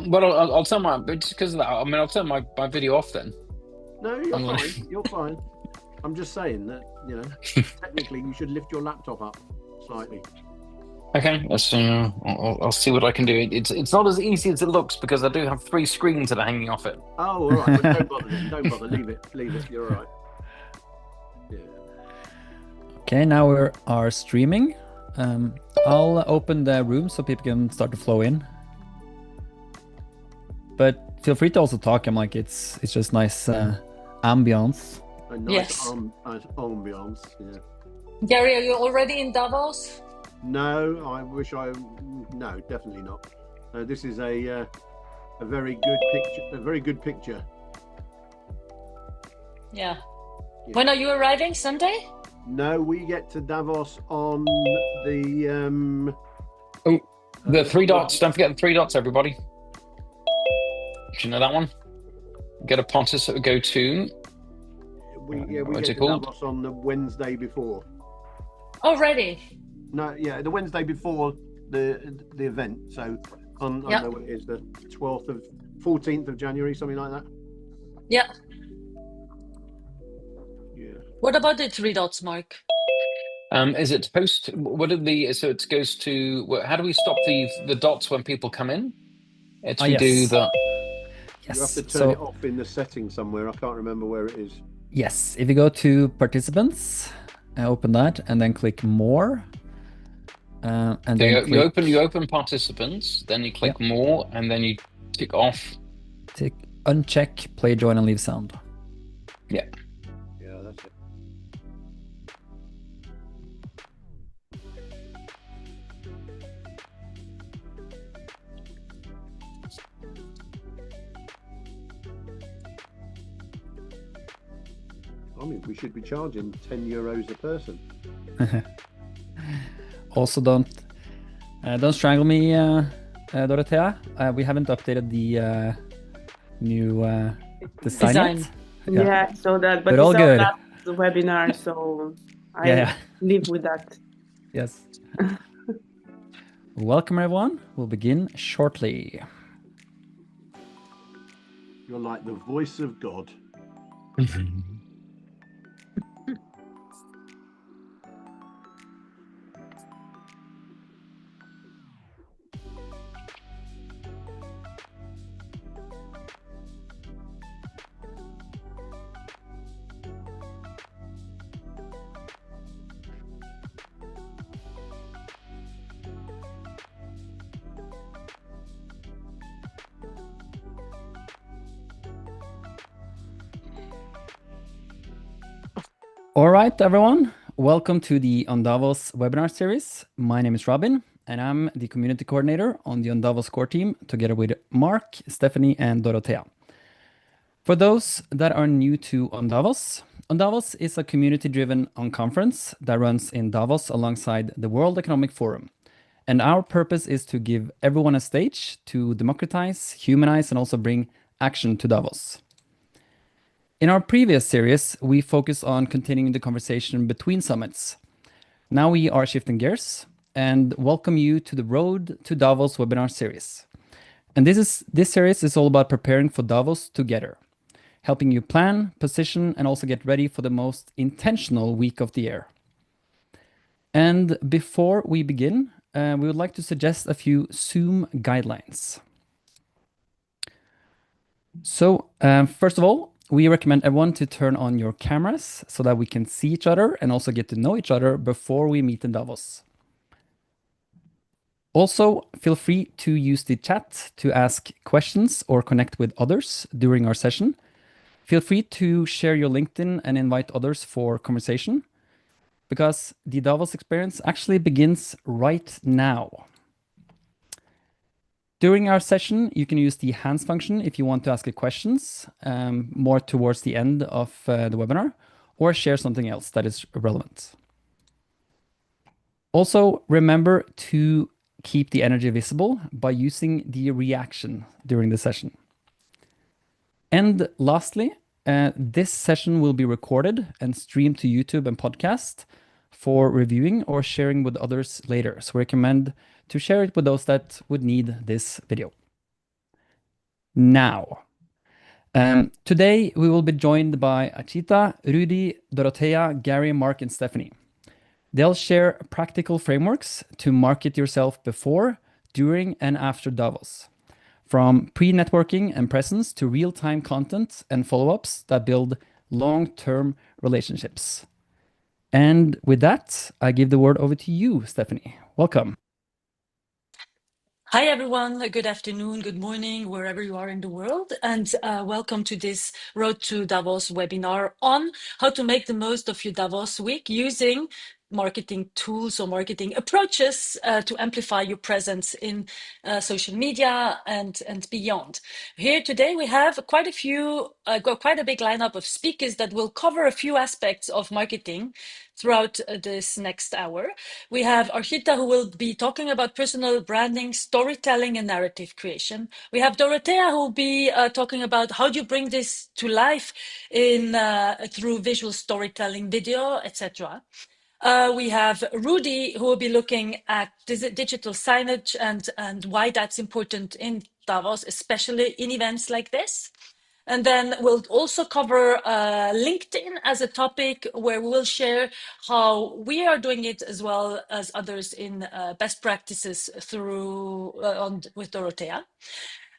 Well, I'll turn my just because of that. I mean, I'll turn my video off then. No, you're I'm gonna. fine. You're fine. I'm just saying that, technically you should lift your laptop up slightly. Okay, I'll see what I can do. It's not as easy as it looks because I do have three screens that are hanging off it. Oh, all right. Well, don't bother then. Don't bother. Leave it. Leave it. You're all right. Yeah. Okay, now we are streaming. I'll open the room so people can start to flow in. But feel free to also talk. I'm like, it's just nice ambience. A nice Yes. ambiance. Yeah. Gary, are you already in Davos? No, I wish I. No, definitely not. No, this is a very good picture. A very good picture. Yeah. Yeah. When are you arriving? Sunday? No, we get to Davos on the Oh, the three dots. Don't forget the three dots, everybody. Do you know that one? Get a participant. Go to. we What's get it to called? Davos on the Wednesday before. Already. No, yeah, the Wednesday before the event. So on I Yeah. don't know what it is, the 14th of January, something like that. Yeah. Yeah. What about the three dots, Mark? Is it post? What are the? So it goes to. How do we stop the dots when people come in? It's we do Yes. the. You have to Yes. turn it off in the settings somewhere. I can't remember where it is. Yes, if you go to participants, open that, and then click more, and So then you open participants, then you click more, and then you tick off. tick uncheck play, join, and leave sound. Yeah. Yeah, that's it. I mean, we should be charging €10 a person. Also, don't strangle me, Dorothea. We haven't updated the new design yet. Yeah, so that, But it's all our good. last webinar, so I Yeah. live with that. Yes. Welcome, everyone. We'll begin shortly. You're like the voice of God. All right, everyone. Welcome to the On Davos webinar series. My name is Robin, and I'm the community coordinator on the On Davos core team, together with Mark, Stephanie, and Dorothea. For those that are new to On Davos is a community-driven conference that runs in Davos alongside the World Economic Forum. And our purpose is to give everyone a stage to democratize, humanize, and also bring action to Davos. In our previous series, we focused on continuing the conversation between summits. Now we are shifting gears and welcome you to the Road to Davos webinar series. And this series is all about preparing for Davos together, helping you plan, position, and also get ready for the most intentional week of the year. And before we begin, we would like to suggest a few Zoom guidelines. So first of all, we recommend everyone to turn on your cameras so that we can see each other and also get to know each other before we meet in Davos. Also, feel free to use the chat to ask questions or connect with others during our session. Feel free to share your LinkedIn and invite others for conversation, because the Davos experience actually begins right now. During our session, you can use the hands function if you want to ask questions more towards the end of the webinar, or share something else that is relevant. Also, remember to keep the energy visible by using the reaction during the session. And lastly, this session will be recorded and streamed to YouTube and podcast for reviewing or sharing with others later. So we recommend to share it with those that would need this video. now. Today, we will be joined by Achita, Rudy, Dorothea, Gary, Mark, and Stephanie. They'll share practical frameworks to market yourself before, during, and after Davos, from pre-networking and presence to real-time content and follow-ups that build long-term relationships. And with that, I give the word over to you, Stephanie. Welcome. Hi, everyone. Good afternoon, good morning, wherever you are in the world. And welcome to this Road to Davos webinar on how to make the most of your Davos week using marketing tools or marketing approaches to amplify your presence in social media and beyond. Here today we have quite a big lineup of speakers that will cover a few aspects of marketing throughout this next hour. We have Archita, who will be talking about personal branding, storytelling, and narrative creation. We have Dorothea, who will be talking about how do you bring this to life in through visual storytelling, video, etc. We have Rudy, who will be looking at digital signage and why that's important in Davos, especially in events like this. And then we'll also cover LinkedIn as a topic where we will share how we are doing it as well as others in best practices through with Dorothea.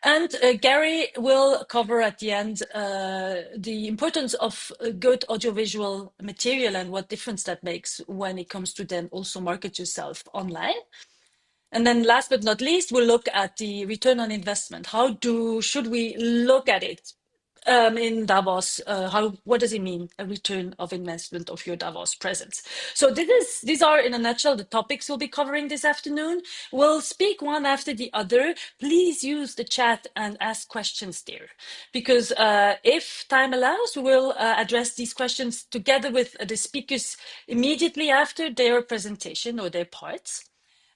And Gary will cover at the end the importance of good audiovisual material and what difference that makes when it comes to then also market yourself online. And then last but not least, we'll look at the return on investment. Should we look at it in Davos? What does it mean, a return of investment of your Davos presence? So these are in a nutshell the topics we'll be covering this afternoon. We'll speak one after the other. Please use the chat and ask questions there, because if time allows, we will address these questions together with the speakers immediately after their presentation or their parts.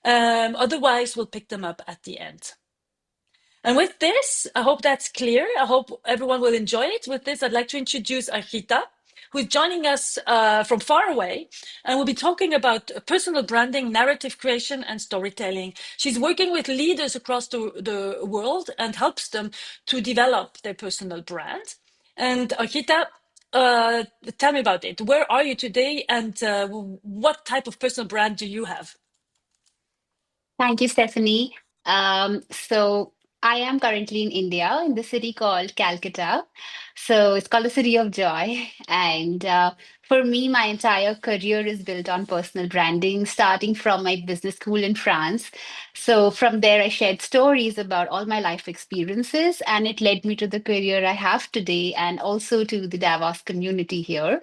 Otherwise, we'll pick them up at the end. And with this, I hope that's clear. I hope everyone will enjoy it. With this, I'd like to introduce Archita, who is joining us from far away, and we'll be talking about personal branding, narrative creation, and storytelling. She's working with leaders across the world and helps them to develop their personal brand. And Archita, tell me about it. Where are you today, and what type of personal brand do you have? Thank you, Stephanie. So I am currently in India, in the city called Calcutta. So it's called the City of Joy. And for me, my entire career is built on personal branding, starting from my business school in France. So from there, I shared stories about all my life experiences, and it led me to the career I have today and also to the Davos community here.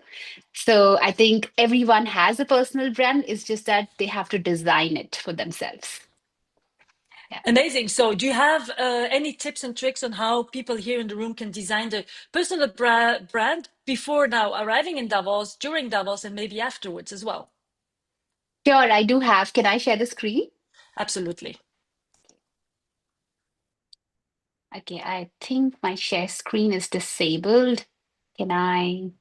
So I think everyone has a personal brand. It's just that they have to design it for themselves. Yeah. Amazing. So do you have any tips and tricks on how people here in the room can design the personal brand before now arriving in Davos, during Davos, and maybe afterwards as well? Sure, I do have. Can I share the screen? Absolutely. Okay, I think my share screen is disabled. Can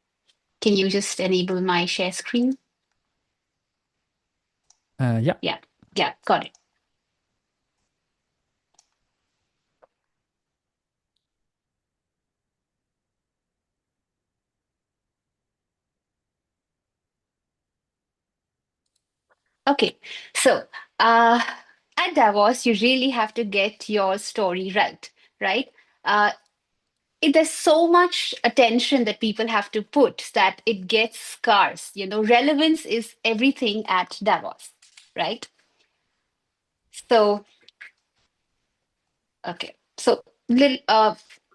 you just enable my share screen? Yeah. Yeah, got it. Okay, so at Davos, you really have to get your story right? Uh, there's so much attention that people have to put that it gets scarce. You know, relevance is everything at Davos, right? So, okay. So,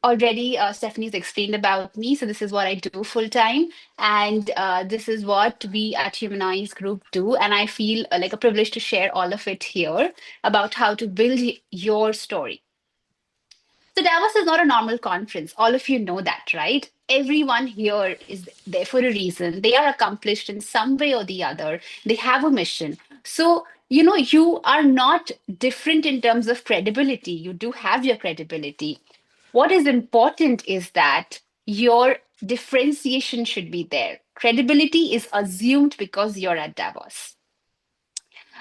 already Stephanie's explained about me. So, this is what I do full time. And this is what we at Humanize Group do. And I feel like a privilege to share all of it here about how to build your story. So Davos is not a normal conference. All of you know that, right? Everyone here is there for a reason. They are accomplished in some way or the other. They have a mission. So, you know, you are not different in terms of credibility. You do have your credibility. What is important is that your differentiation should be there. Credibility is assumed because you're at Davos.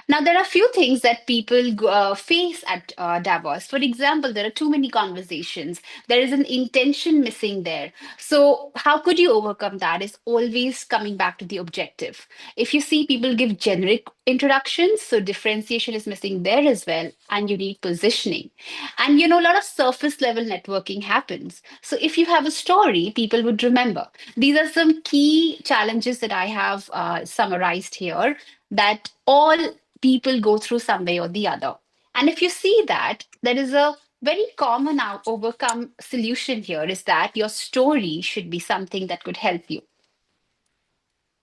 Now, there are few things that people face at Davos. For example, there are too many conversations. There is an intention missing there. So, how could you overcome that? Is always coming back to the objective. If you see people give generic introductions, so differentiation is missing there as well, and you need positioning. And a lot of surface level networking happens. So, if you have a story, people would remember. These are some key challenges that I have summarized here that all people go through some way or the other. And if you see that, there is a very common overcome solution here is that your story should be something that could help you.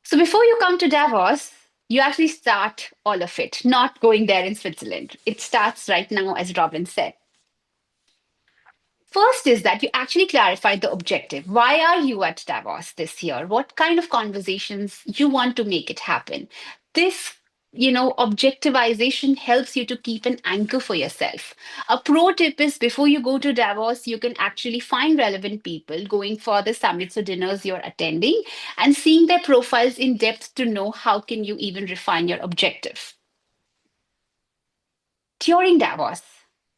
So before you come to Davos, you actually start all of it, not going there in Switzerland. It starts right now, as Robin said. First is that you actually clarify the objective. Why are you at Davos this year? What kind of conversations you want to make it happen? This objectivization helps you to keep an anchor for yourself. A pro tip is before you go to Davos, you can actually find relevant people going for the summits or dinners you're attending and seeing their profiles in depth to know how can you even refine your objective. During Davos,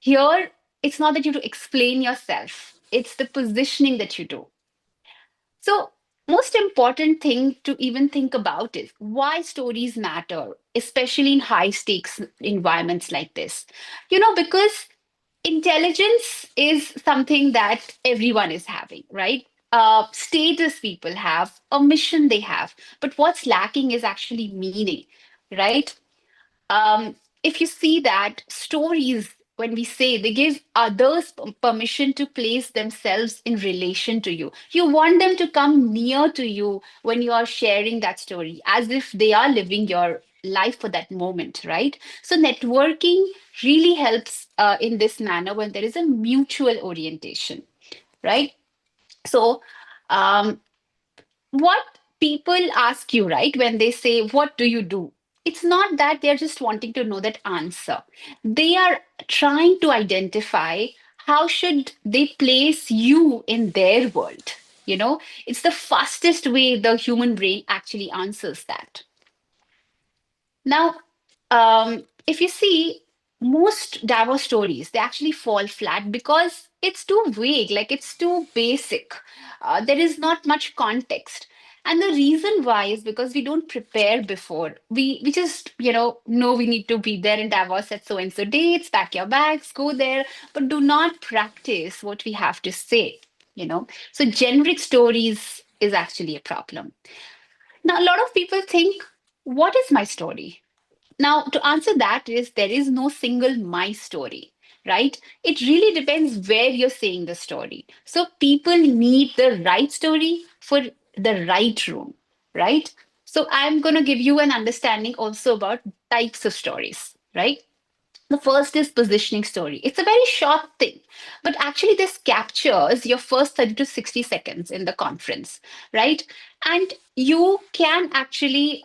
here it's not that you have to explain yourself, it's the positioning that you do. So, most important thing to even think about is why stories matter, especially in high stakes environments like this. Because intelligence is something that everyone is having, right? Status people have, a mission they have, but what's lacking is actually meaning, right? um, if you see that stories, when we say they give others permission to place themselves in relation to you, you want them to come near to you when you are sharing that story, as if they are living your life for that moment, right? So, networking really helps in this manner when there is a mutual orientation, right? So, um, what people ask you, right, when they say, what do you do? It's not that they're just wanting to know that answer. They are trying to identify how should they place you in their world. It's the fastest way the human brain actually answers that. Now, if you see most Davos stories, they actually fall flat because it's too vague, like it's too basic. There is not much context. And the reason why is because we don't prepare before. We just, know we need to be there in Davos at so and so dates, pack your bags, go there, but do not practice what we have to say. So generic stories is actually a problem. Now, a lot of people think, what is my story? Now, to answer that is there is no single my story, right? It really depends where you're saying the story. So people need the right story for the right room, right? So I'm going to give you an understanding also about types of stories, right? The first is positioning story. It's a very short thing, but actually this captures your first 30 to 60 seconds in the conference, right? And you can actually,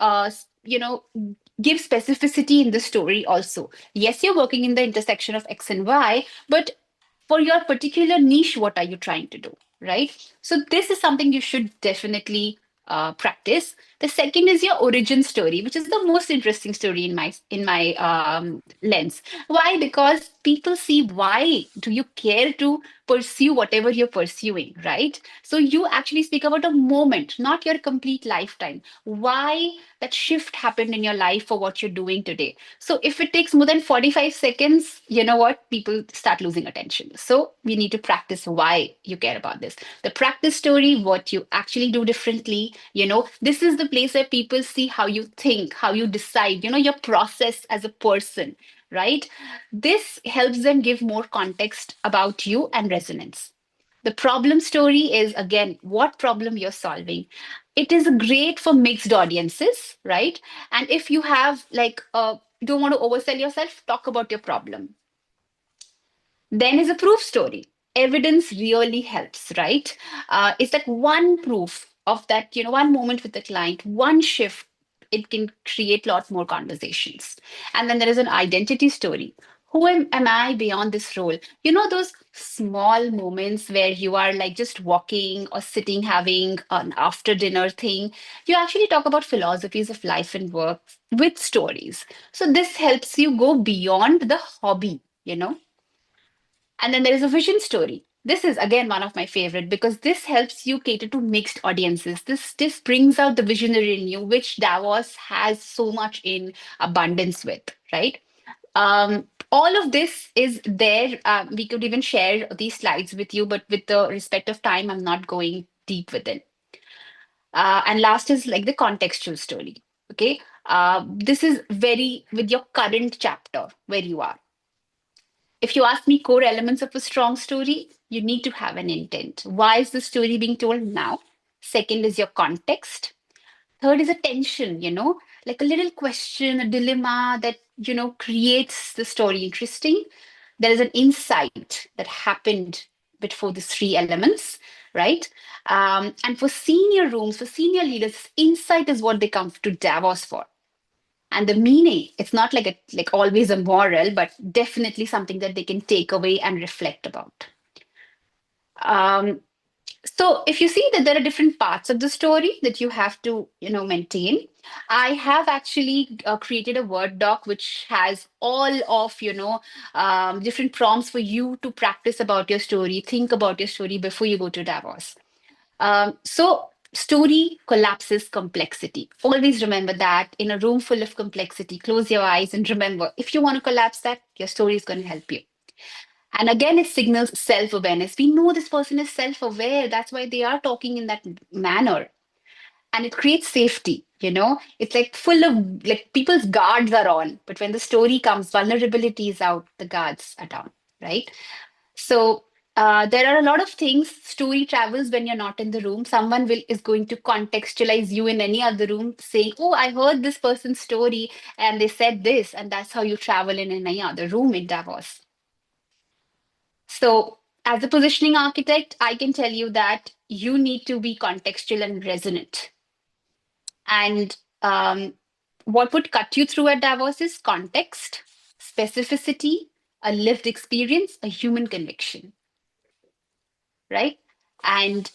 give specificity in the story also. Yes, you're working in the intersection of X and Y, but for your particular niche, what are you trying to do, right? So this is something you should definitely practice. The second is your origin story, which is the most interesting story in my lens. Why? Because people see why do you care to pursue whatever you're pursuing, right? So you actually speak about a moment, not your complete lifetime. Why that shift happened in your life for what you're doing today. So if it takes more than 45 seconds, you know what? People start losing attention. So we need to practice why you care about this. The practice story, what you actually do differently, this is the place where people see how you think, how you decide, your process as a person, right? This helps them give more context about you and resonance. The problem story is again what problem you're solving. It is great for mixed audiences, right? And if you have don't want to oversell yourself, talk about your problem. Then is a proof story. Evidence really helps, right? It's that one proof of that, one moment with the client, one shift, it can create a lot more conversations. And then there is an identity story. Who am I beyond this role? You know, those small moments where you are like just walking or sitting having an after dinner thing. You actually talk about philosophies of life and work with stories. So this helps you go beyond the hobby, you know. And then there is a vision story. This is again one of my favorite because this helps you cater to mixed audiences. This brings out the visionary in you, which Davos has so much in abundance with, right? All of this is there. We could even share these slides with you, but with the respect of time, I'm not going deep within. And last is like the contextual story. Okay. This is very with your current chapter where you are. If you ask me core elements of a strong story, you need to have an intent. Why is the story being told now? Second is your context. Third is a tension, you know, like a little question, a dilemma that, you know, creates the story interesting. There is an insight that happened before these three elements, right? And for senior rooms, for senior leaders, insight is what they come to Davos for. And the meaning, it's not like like always a moral, but definitely something that they can take away and reflect about. Um, so if you see that there are different parts of the story that you have to, you know, maintain, I have actually created a Word doc which has all of, you know, different prompts for you to practice about your story, think about your story before you go to Davos. So story collapses complexity. Always remember that in a room full of complexity, close your eyes and remember, if you want to collapse that, your story is going to help you. And again, it signals self awareness. We know this person is self aware. That's why they are talking in that manner. And it creates safety. You know, it's like full of like people's guards are on. But when the story comes, vulnerability is out, the guards are down, right? So there are a lot of things. Story travels when you're not in the room. Someone will is going to contextualize you in any other room, saying, "Oh, I heard this person's story, and they said this," and that's how you travel in any other room in Davos. So, as a positioning architect, I can tell you that you need to be contextual and resonant. And what would cut you through at Davos is context, specificity, a lived experience, a human conviction, right? And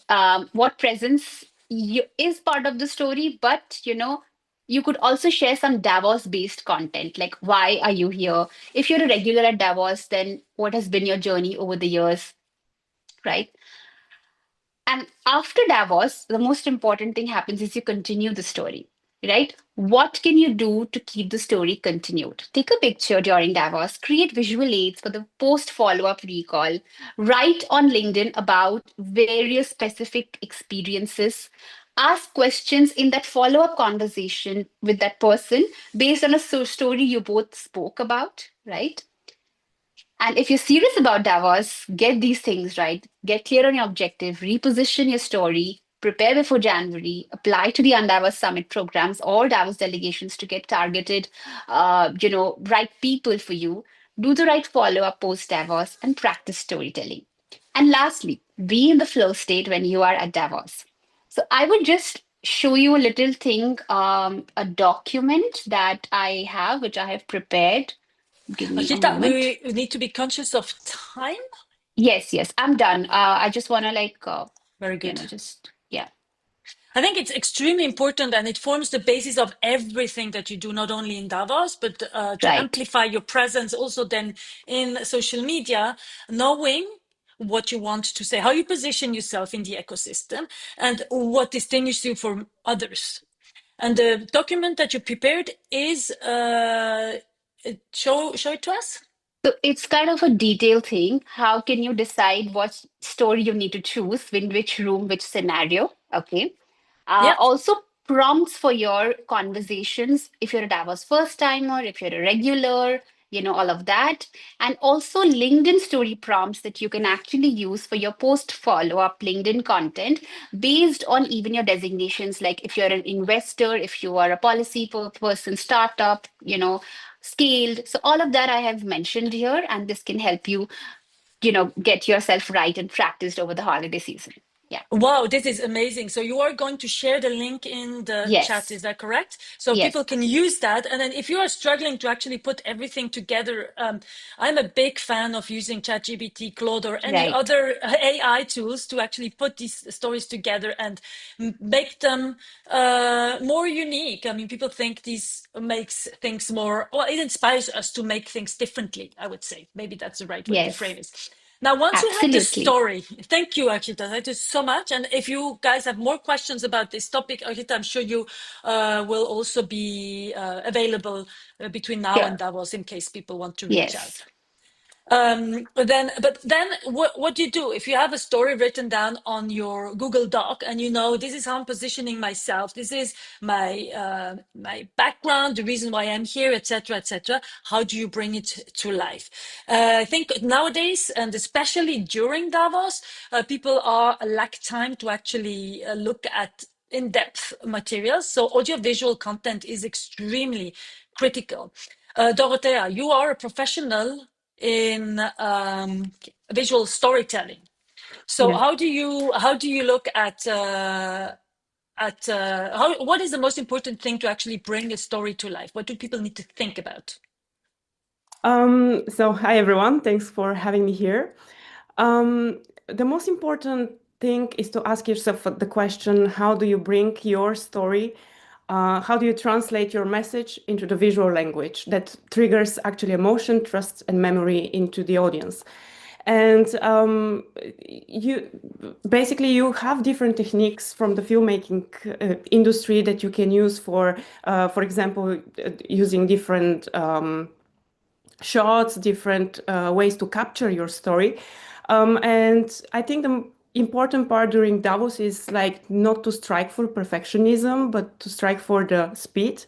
what presence is part of the story, but you know, you could also share some Davos based content, like why are you here? If you're a regular at Davos, then what has been your journey over the years, right? And after Davos, the most important thing happens is you continue the story, right? What can you do to keep the story continued? Take a picture during Davos, create visual aids for the post follow up recall, write on LinkedIn about various specific experiences, ask questions in that follow up conversation with that person based on a story you both spoke about, right? And if you're serious about Davos, get these things right. Get clear on your objective, reposition your story, prepare before January, apply to the Undavos Summit programs or Davos delegations to get targeted, right people for you. Do the right follow up post Davos and practice storytelling. And lastly, be in the flow state when you are at Davos. So I would just show you a little thing, a document that I have, which I have prepared. Give me a Akita, moment. we need to be conscious of time. Yes, yes, I'm done. I just want to Very good. just, yeah, I think it's extremely important and it forms the basis of everything that you do, not only in Davos, but to right. amplify your presence also then in social media, knowing what you want to say, how you position yourself in the ecosystem, and what distinguishes you from others. And the document that you prepared is, show it to us. So it's kind of a detailed thing. How can you decide what story you need to choose, in which room, which scenario? Okay. Yeah. Also, prompts for your conversations if you're a Davos first timer, if you're a regular, you know, all of that. And also, LinkedIn story prompts that you can actually use for your post follow up LinkedIn content based on even your designations. Like if you're an investor, if you are a policy person, startup, you know, scaled. So, all of that I have mentioned here, and this can help you, you know, get yourself right and practiced over the holiday season. Yeah. Wow, this is amazing. So you are going to share the link in the chat, Yes. is that correct? So Yes. people can use that. And then if you are struggling to actually put everything together, I'm a big fan of using ChatGPT, Claude, or any Right. other AI tools to actually put these stories together and make them more unique. I mean, people think this makes things more, well, it inspires us to make things differently, I would say. Maybe that's the right way to frame Yes. it. Now, once you have the Absolutely. story, thank you, Akita. Thank you so much. And if you guys have more questions about this topic, Akita, I'm sure you will also be available between now and Sure. Davos in case people want to reach Yes. out. But then what do you do if you have a story written down on your Google Doc and you know this is how I'm positioning myself, this is my background, the reason why I'm here, etc., etc. How do you bring it to life? I think nowadays, and especially during Davos, people are lack time to actually look at in-depth materials. So audiovisual content is extremely critical. Dorothea, you are a professional in visual storytelling. So Yes. how do you look at what is the most important thing to actually bring a story to life? What do people need to think about? So hi everyone, thanks for having me here. The most important thing is to ask yourself the question, how do you bring your story? How do you translate your message into the visual language that triggers actually emotion, trust, and memory into the audience? And you basically you have different techniques from the filmmaking industry that you can use for example, using different shots, different ways to capture your story. And I think the important part during Davos is like not to strike for perfectionism, but to strike for the speed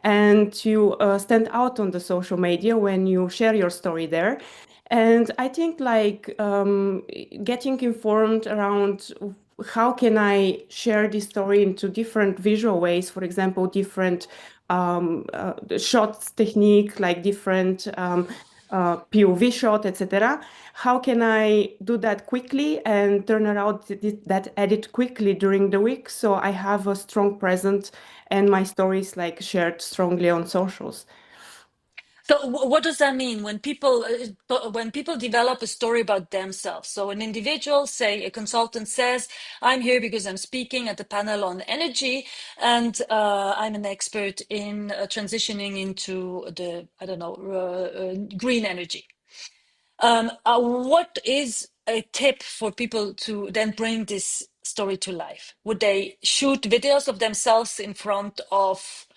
and to stand out on the social media when you share your story there. And I think like getting informed around how can I share this story into different visual ways, for example, different shots technique, like different POV shot, etc. How can I do that quickly and turn around that edit quickly during the week so I have a strong presence and my stories like shared strongly on socials? So what does that mean when people develop a story about themselves? So an individual, say a consultant says, I'm here because I'm speaking at the panel on energy and I'm an expert in transitioning into the, I don't know, green energy. What is a tip for people to then bring this story to life? Would they shoot videos of themselves in front of,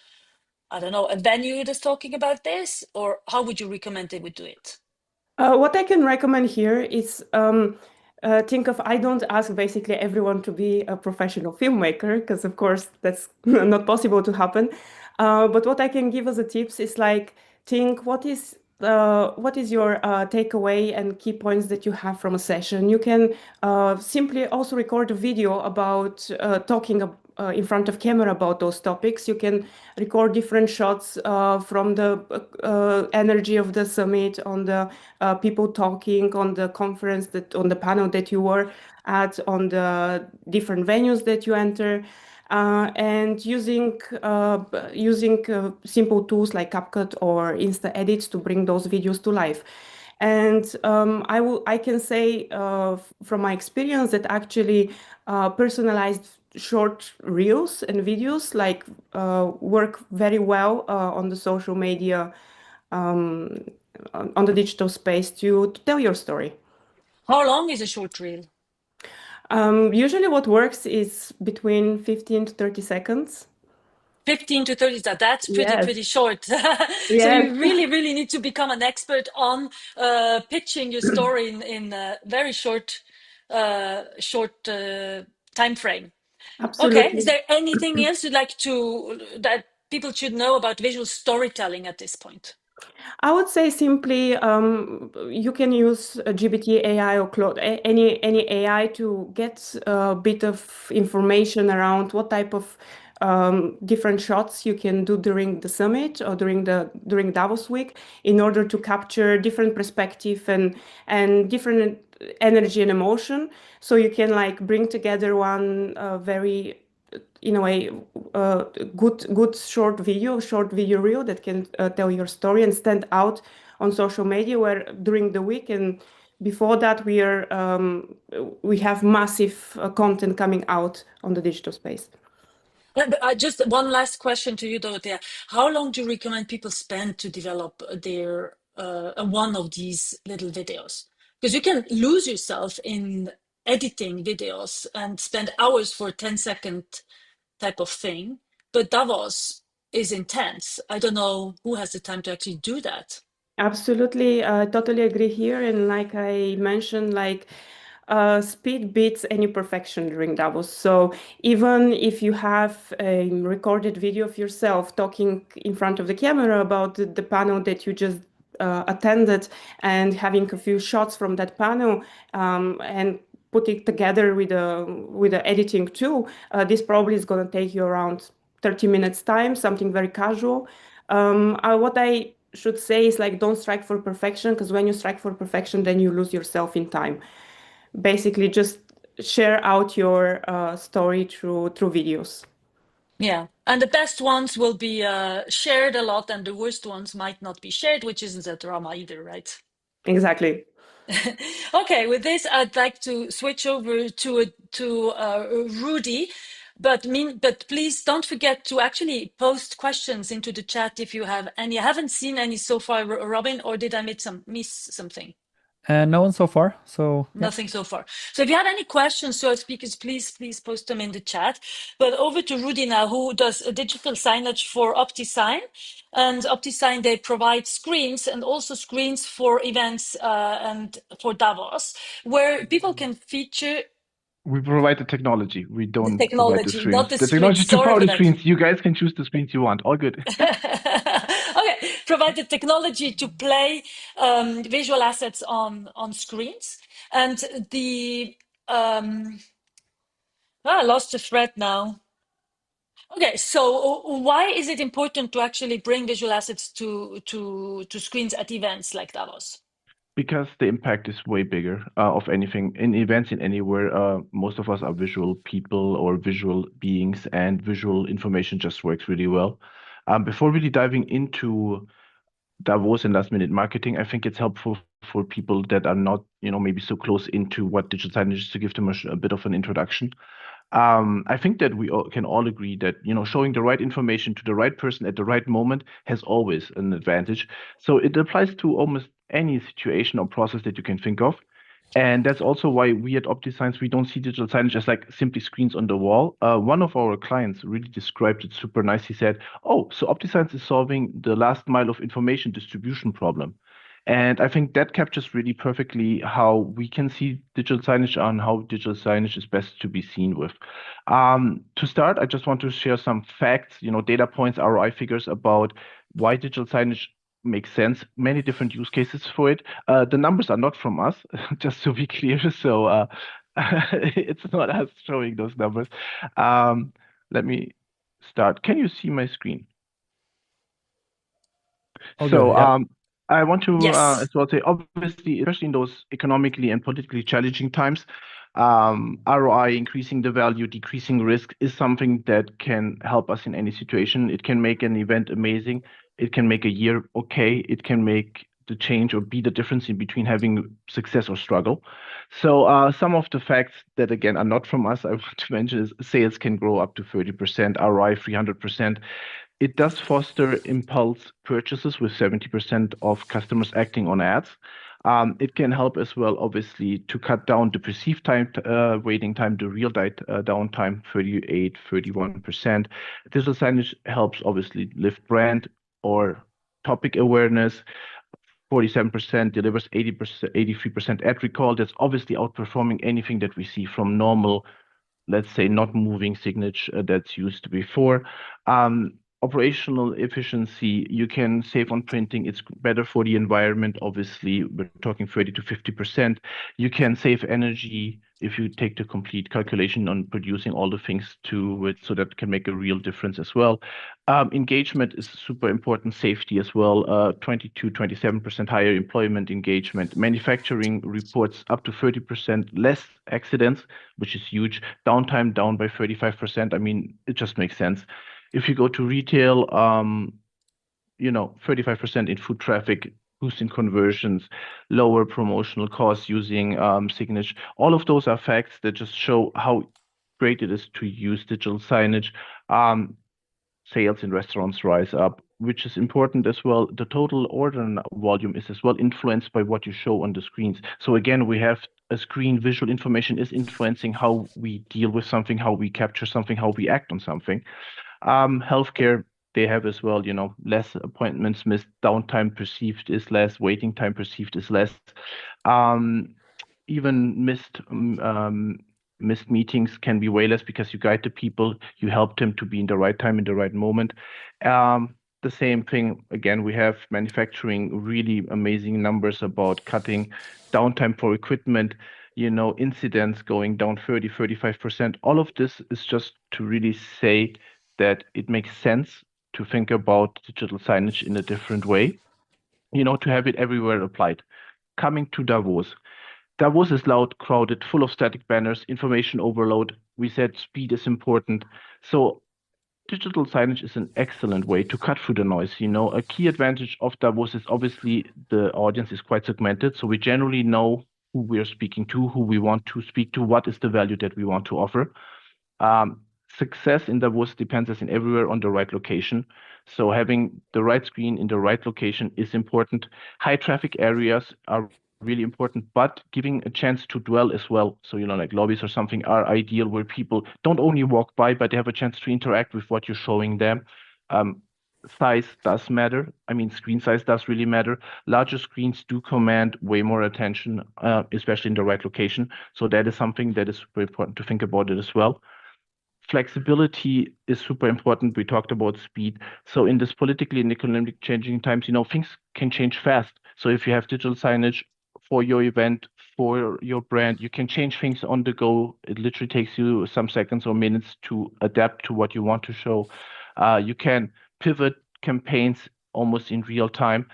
I don't know, a venue that's talking about this? Or how would you recommend they would do it? What I can recommend here is think of, I don't ask basically everyone to be a professional filmmaker, because of course that's not possible to happen. But what I can give as a tips is like, think what is your takeaway and key points that you have from a session. You can simply also record a video about talking in front of camera about those topics. You can record different shots from the energy of the summit, on the people talking, on the conference, on the panel that you were at, on the different venues that you enter. And using simple tools like CapCut or Insta Edits to bring those videos to life. And I can say from my experience that actually personalized short reels and videos like work very well on the social media, um, on the digital space to tell your story. How long is a short reel? Usually what works is between 15 to 30 seconds. 15 to 30, that's pretty, Yes, pretty short. So yes, you really, really need to become an expert on pitching your story in a very short time frame. Okay. Is absolutely. there anything else you'd like that people should know about visual storytelling at this point? I would say simply you can use GPT AI or Claude, any AI to get a bit of information around what type of different shots you can do during the summit or during Davos week in order to capture different perspective and different energy and emotion. So you can like bring together one very, in a way, good short video reel that can tell your story and stand out on social media. Where during the week and before that, we have massive content coming out on the digital space. Just one last question to you, Dorothea. How long do you recommend people spend to develop their one of these little videos? Because you can lose yourself in editing videos and spend hours for a 10-second type of thing. But Davos is intense. I don't know who has the time to actually do that. Absolutely, totally agree here. And like I mentioned, like speed beats any perfection during Davos. So even if you have a recorded video of yourself talking in front of the camera about the panel that you just attended and having a few shots from that panel and put it together with a editing tool, this probably is going to take you around 30 minutes time, something very casual. What I should say is like don't strike for perfection, because when you strike for perfection, then you lose yourself in time. Basically, just share out your story through videos. Yeah, and the best ones will be shared a lot, and the worst ones might not be shared, which isn't a drama either, right? Exactly. Okay, with this, I'd like to switch over to Rudy, but please don't forget to actually post questions into the chat if you have any. I haven't seen any so far, Robin, or did I miss something? No one so far. So yeah. Nothing so far. So if you have any questions to our speakers, please post them in the chat. But over to Rudy now, who does a digital signage for OptiSign. And OptiSign, they provide screens and also screens for events and for Davos, where people can feature We provide the technology. We the don't provide the technology, not screens. the The screen. technology to Sorry power for the that. screens. You guys can choose the screens you want. All good. Okay, provide the technology to play visual assets on screens. And I lost the thread now. Okay, so why is it important to actually bring visual assets to screens at events like Davos? Because the impact is way bigger of anything in events in anywhere. Most of us are visual people or visual beings, and visual information just works really well. Before really diving into Davos and last minute marketing, I think it's helpful for people that are not, maybe so close into what digital signage is, to give them a bit of an introduction. I think that we can all agree that showing the right information to the right person at the right moment has always an advantage. So it applies to almost any situation or process that you can think of. And that's also why we at OptiScience, we don't see digital signage as like simply screens on the wall. One of our clients really described it super nice. He said, "Oh, so OptiScience is solving the last mile of information distribution problem." And I think that captures really perfectly how we can see digital signage and how digital signage is best to be seen with. To start, I just want to share some facts, data points, ROI figures about why digital signage makes sense. Many different use cases for it. The numbers are not from us, just to be clear. So it's not us showing those numbers. Let me start. Can you see my screen? All So good, yeah. I want to Yes. as well say, obviously, especially in those economically and politically challenging times, ROI, increasing the value, decreasing risk, is something that can help us in any situation. It can make an event amazing. It can make a year okay. It can make the change or be the difference in between having success or struggle. So some of the facts that, again, are not from us, I want to mention is sales can grow up to 30%, ROI 300%. It does foster impulse purchases with 70% of customers acting on ads. It can help as well, obviously, to cut down the perceived time, waiting time, the real downtime, 38, 31%. Digital signage helps, obviously, lift brand or topic awareness. 47% delivers 80%, 83% ad recall. That's obviously outperforming anything that we see from normal, let's say, not moving signage that's used before. Operational efficiency, you can save on printing. It's better for the environment. Obviously, we're talking 30 to 50%. You can save energy if you take the complete calculation on producing all the things to it, so that can make a real difference as well. Engagement is super important, safety as well, 27% higher employment engagement. Manufacturing reports up to 30% less accidents, which is huge. Downtime down by 35%. I mean, it just makes sense. If you go to retail, 35% in foot traffic, boosting conversions, lower promotional costs using signage. All of those are facts that just show how great it is to use digital signage. Sales in restaurants rise up, which is important as well. The total order volume is as well influenced by what you show on the screens. So again, we have a screen visual information is influencing how we deal with something, how we capture something, how we act on something. Healthcare, they have as well, less appointments missed, downtime perceived is less, waiting time perceived is less. Even missed meetings can be way less because you guide the people, you help them to be in the right time, in the right moment. The same thing, again, we have manufacturing really amazing numbers about cutting downtime for equipment, incidents going down 35%. All of this is just to really say that it makes sense to think about digital signage in a different way, to have it everywhere applied. Coming to Davos. Davos is loud, crowded, full of static banners, information overload. We said speed is important. So digital signage is an excellent way to cut through the noise. A key advantage of Davos is obviously the audience is quite segmented. So we generally know who we're speaking to, who we want to speak to, what is the value that we want to offer. Success in Davos depends as in everywhere on the right location. So having the right screen in the right location is important. High traffic areas are really important, but giving a chance to dwell as well. So, like lobbies or something are ideal where people don't only walk by, but they have a chance to interact with what you're showing them. Size does matter. I mean, screen size does really matter. Larger screens do command way more attention, especially in the right location. So that is something that is super important to think about it as well. Flexibility is super important. We talked about speed. So in this politically and economic changing times, things can change fast. So if you have digital signage for your event, for your brand, you can change things on the go. It literally takes you some seconds or minutes to adapt to what you want to show. You can pivot campaigns almost in real time.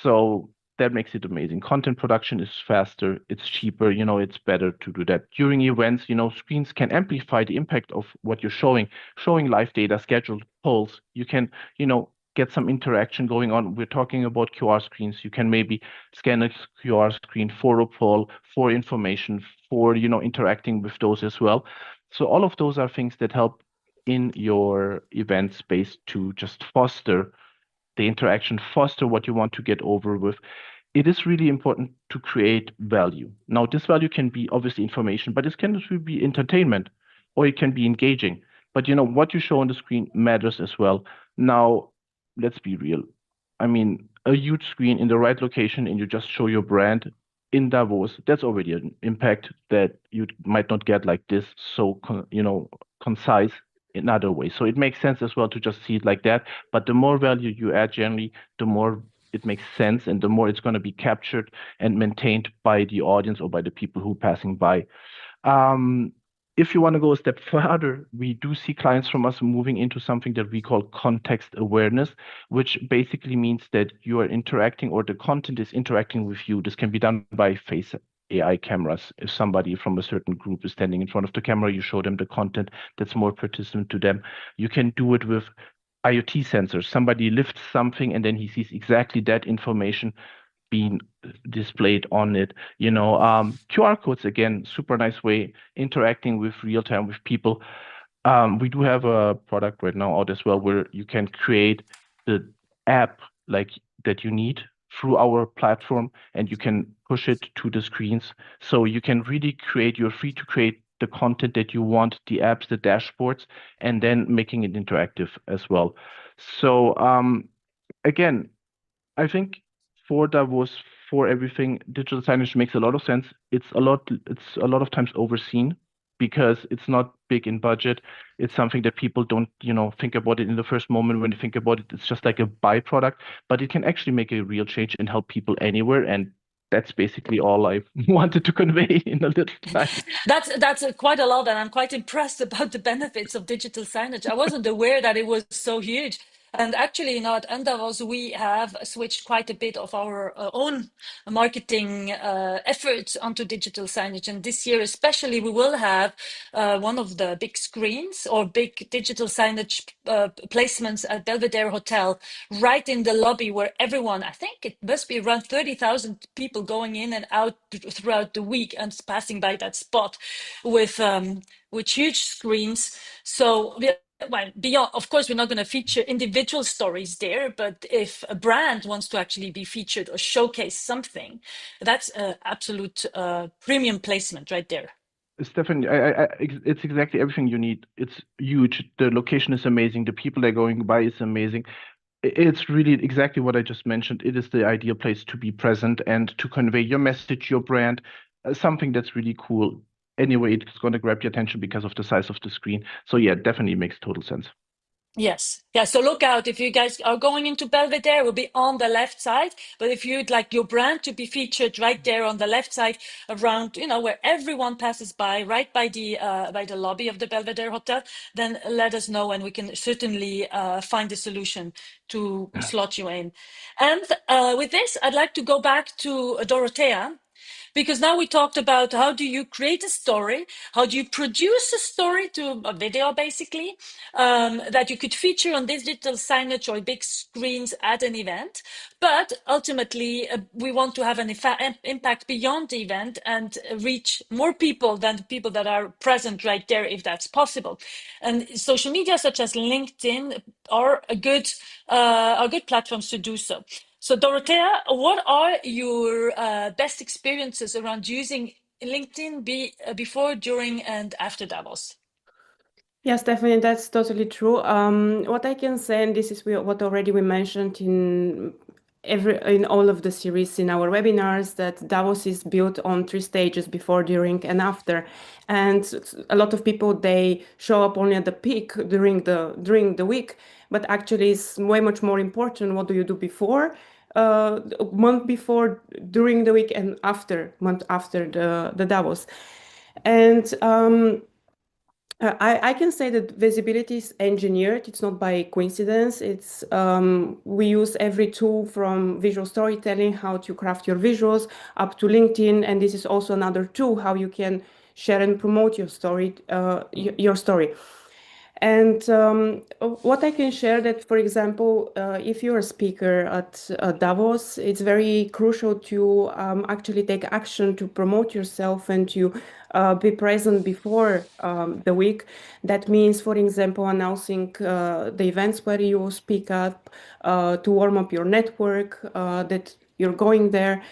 So that makes it amazing. Content production is faster, it's cheaper, it's better to do that. During events, screens can amplify the impact of what you're showing live data, scheduled polls. You can, get some interaction going on. We're talking about QR screens. You can maybe scan a QR screen for a poll, for information, for, interacting with those as well. So all of those are things that help in your event space to just foster the interaction, foster what you want to get over with. It is really important to create value. Now, this value can be obviously information, but it can also be entertainment, or it can be engaging. But what you show on the screen matters as well. Now, let's be real. I mean, a huge screen in the right location and you just show your brand in Davos, that's already an impact that you might not get like this, so concise in other ways. So it makes sense as well to just see it like that. But the more value you add generally, the more it makes sense and the more it's going to be captured and maintained by the audience or by the people who are passing by. If you want to go a step further, we do see clients from us moving into something that we call context awareness, which basically means that you are interacting or the content is interacting with you. This can be done by face AI cameras. If somebody from a certain group is standing in front of the camera, you show them the content that's more pertinent to them. You can do it with IoT sensors. Somebody lifts something and then he sees exactly that information being displayed on it. QR codes, again, super nice way interacting with real time with people. We do have a product right now out as well where you can create the app like that you need through our platform and you can push it to the screens. So you can really you're free to create the content that you want, the apps, the dashboards, and then making it interactive as well. So again, I think for Davos, for everything, digital signage makes a lot of sense. It's a lot of times overseen because it's not big in budget. It's something that people don't, think about it in the first moment. When you think about it, it's just like a byproduct, but it can actually make a real change and help people anywhere. And that's basically all I wanted to convey in a little time. That's quite a lot, and I'm quite impressed about the benefits of digital signage. I wasn't aware that it was so huge. And actually, at Endavos, we have switched quite a bit of our own marketing efforts onto digital signage. And this year, especially, we will have one of the big screens or big digital signage placements at Belvedere Hotel, right in the lobby where everyone, I think it must be around 30,000 people going in and out throughout the week and passing by that spot with huge screens. So well, beyond, of course, we're not going to feature individual stories there, but if a brand wants to actually be featured or showcase something, that's absolute premium placement right there. Stephanie, it's exactly everything you need. It's huge. The location is amazing. The people that are going by is amazing. It's really exactly what I just mentioned. It is the ideal place to be present and to convey your message, your brand, something that's really cool. Anyway, it's going to grab your attention because of the size of the screen. So yeah, definitely makes total sense. Yes. Yeah. So look out if you guys are going into Belvedere, we'll be on the left side. But if you'd like your brand to be featured right there on the left side, around, where everyone passes by, right by the lobby of the Belvedere Hotel, then let us know and we can certainly find a solution to slot you in. And with this, I'd like to go back to Dorothea. Because now we talked about how do you create a story, how do you produce a story to a video, basically, that you could feature on digital signage or big screens at an event. But ultimately, we want to have an impact beyond the event and reach more people than the people that are present right there, if that's possible. And social media such as LinkedIn are good platforms to do so. So, Dorothea, what are your best experiences around using LinkedIn before, during, and after Davos? Yes, definitely, that's totally true. What I can say, and this is what already we mentioned in all of the series in our webinars, that Davos is built on 3 stages: before, during, and after. And a lot of people, they show up only at the peak during the week, but actually it's way much more important. What do you do before? Month before, during the week, and month after the Davos. And I can say that visibility is engineered. It's not by coincidence. It's we use every tool from visual storytelling, how to craft your visuals, up to LinkedIn, and this is also another tool how you can share and promote your story. Your story. And what I can share that, for example, if you're a speaker at Davos, it's very crucial to actually take action to promote yourself and to be present before the week. That means, for example, announcing the events where you will speak up, to warm up your network, that you're going there.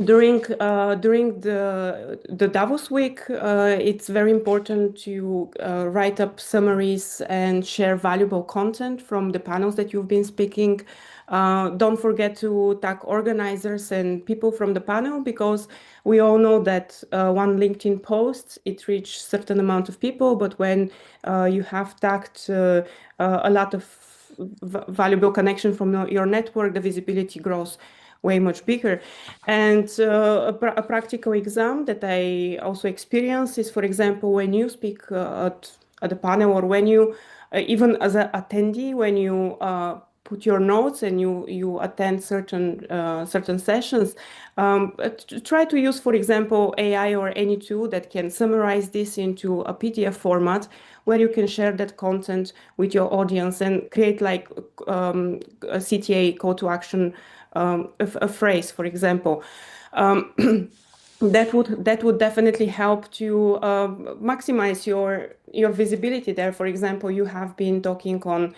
During the Davos week, it's very important to write up summaries and share valuable content from the panels that you've been speaking. Don't forget to tag organizers and people from the panel, because we all know that one LinkedIn post, it reaches certain amount of people, but when you have tagged a lot of valuable connection from your network, the visibility grows way much bigger. And a practical exam that I also experience is, for example, when you speak at a panel, or when you, even as an attendee, when you put your notes and you attend certain sessions, try to use, for example, AI or any tool that can summarize this into a PDF format, where you can share that content with your audience and create like a CTA, call to action, a phrase, for example. That would definitely help to maximize your visibility there. For example, you have been talking on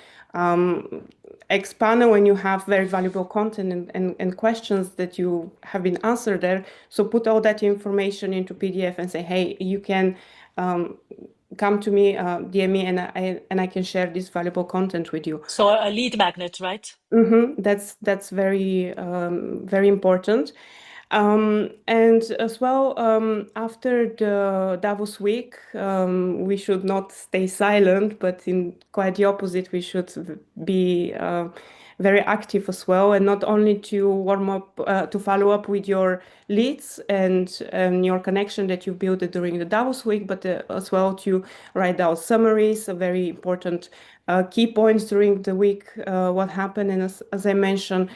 X panel, and you have very valuable content and questions that you have been answered there. So put all that information into PDF and say, hey, you can come to me, DM me, and I can share this valuable content with you. So a lead magnet, right? That's very very important. And as well, after the Davos week, we should not stay silent, but in quite the opposite, we should be very active as well, and not only to warm up, to follow up with your leads and your connection that you built during the Davos week, but as well to write down summaries, a very important key points during the week, what happened. And as I mentioned,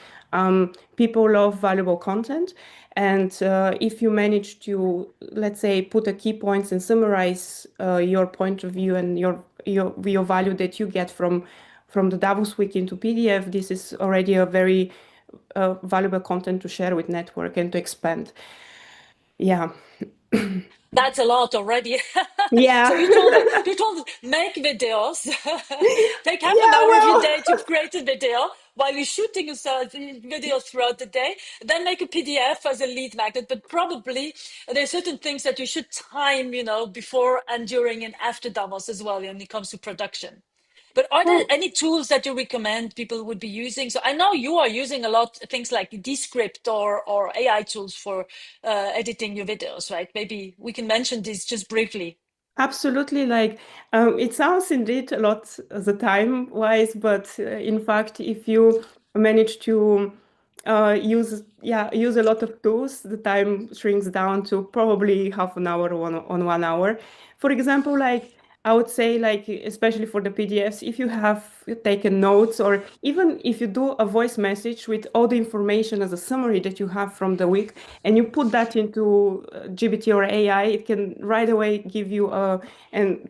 people love valuable content. And if you manage to, let's say, put a key points and summarize your point of view and your value that you get from the Davos week into PDF, this is already a very valuable content to share with network and to expand. Yeah. That's a lot already. Yeah. So you told make videos, take half an Yeah, hour of your well. day to create a video while you're shooting yourself videos throughout the day, then make a PDF as a lead magnet. But probably there's certain things that you should time, before and during and after Davos as well when it comes to production. But are there Well, any tools that you recommend people would be using? So I know you are using a lot things like Descript or AI tools for editing your videos, right? Maybe we can mention this just briefly. absolutely. Like, it sounds indeed a lot the time wise, but in fact, if you manage to use a lot of tools, the time shrinks down to probably half an hour on 1 hour. For example, like I would say, like especially for the PDFs, if you have taken notes, or even if you do a voice message with all the information as a summary that you have from the week, and you put that into GBT or AI, it can right away give you a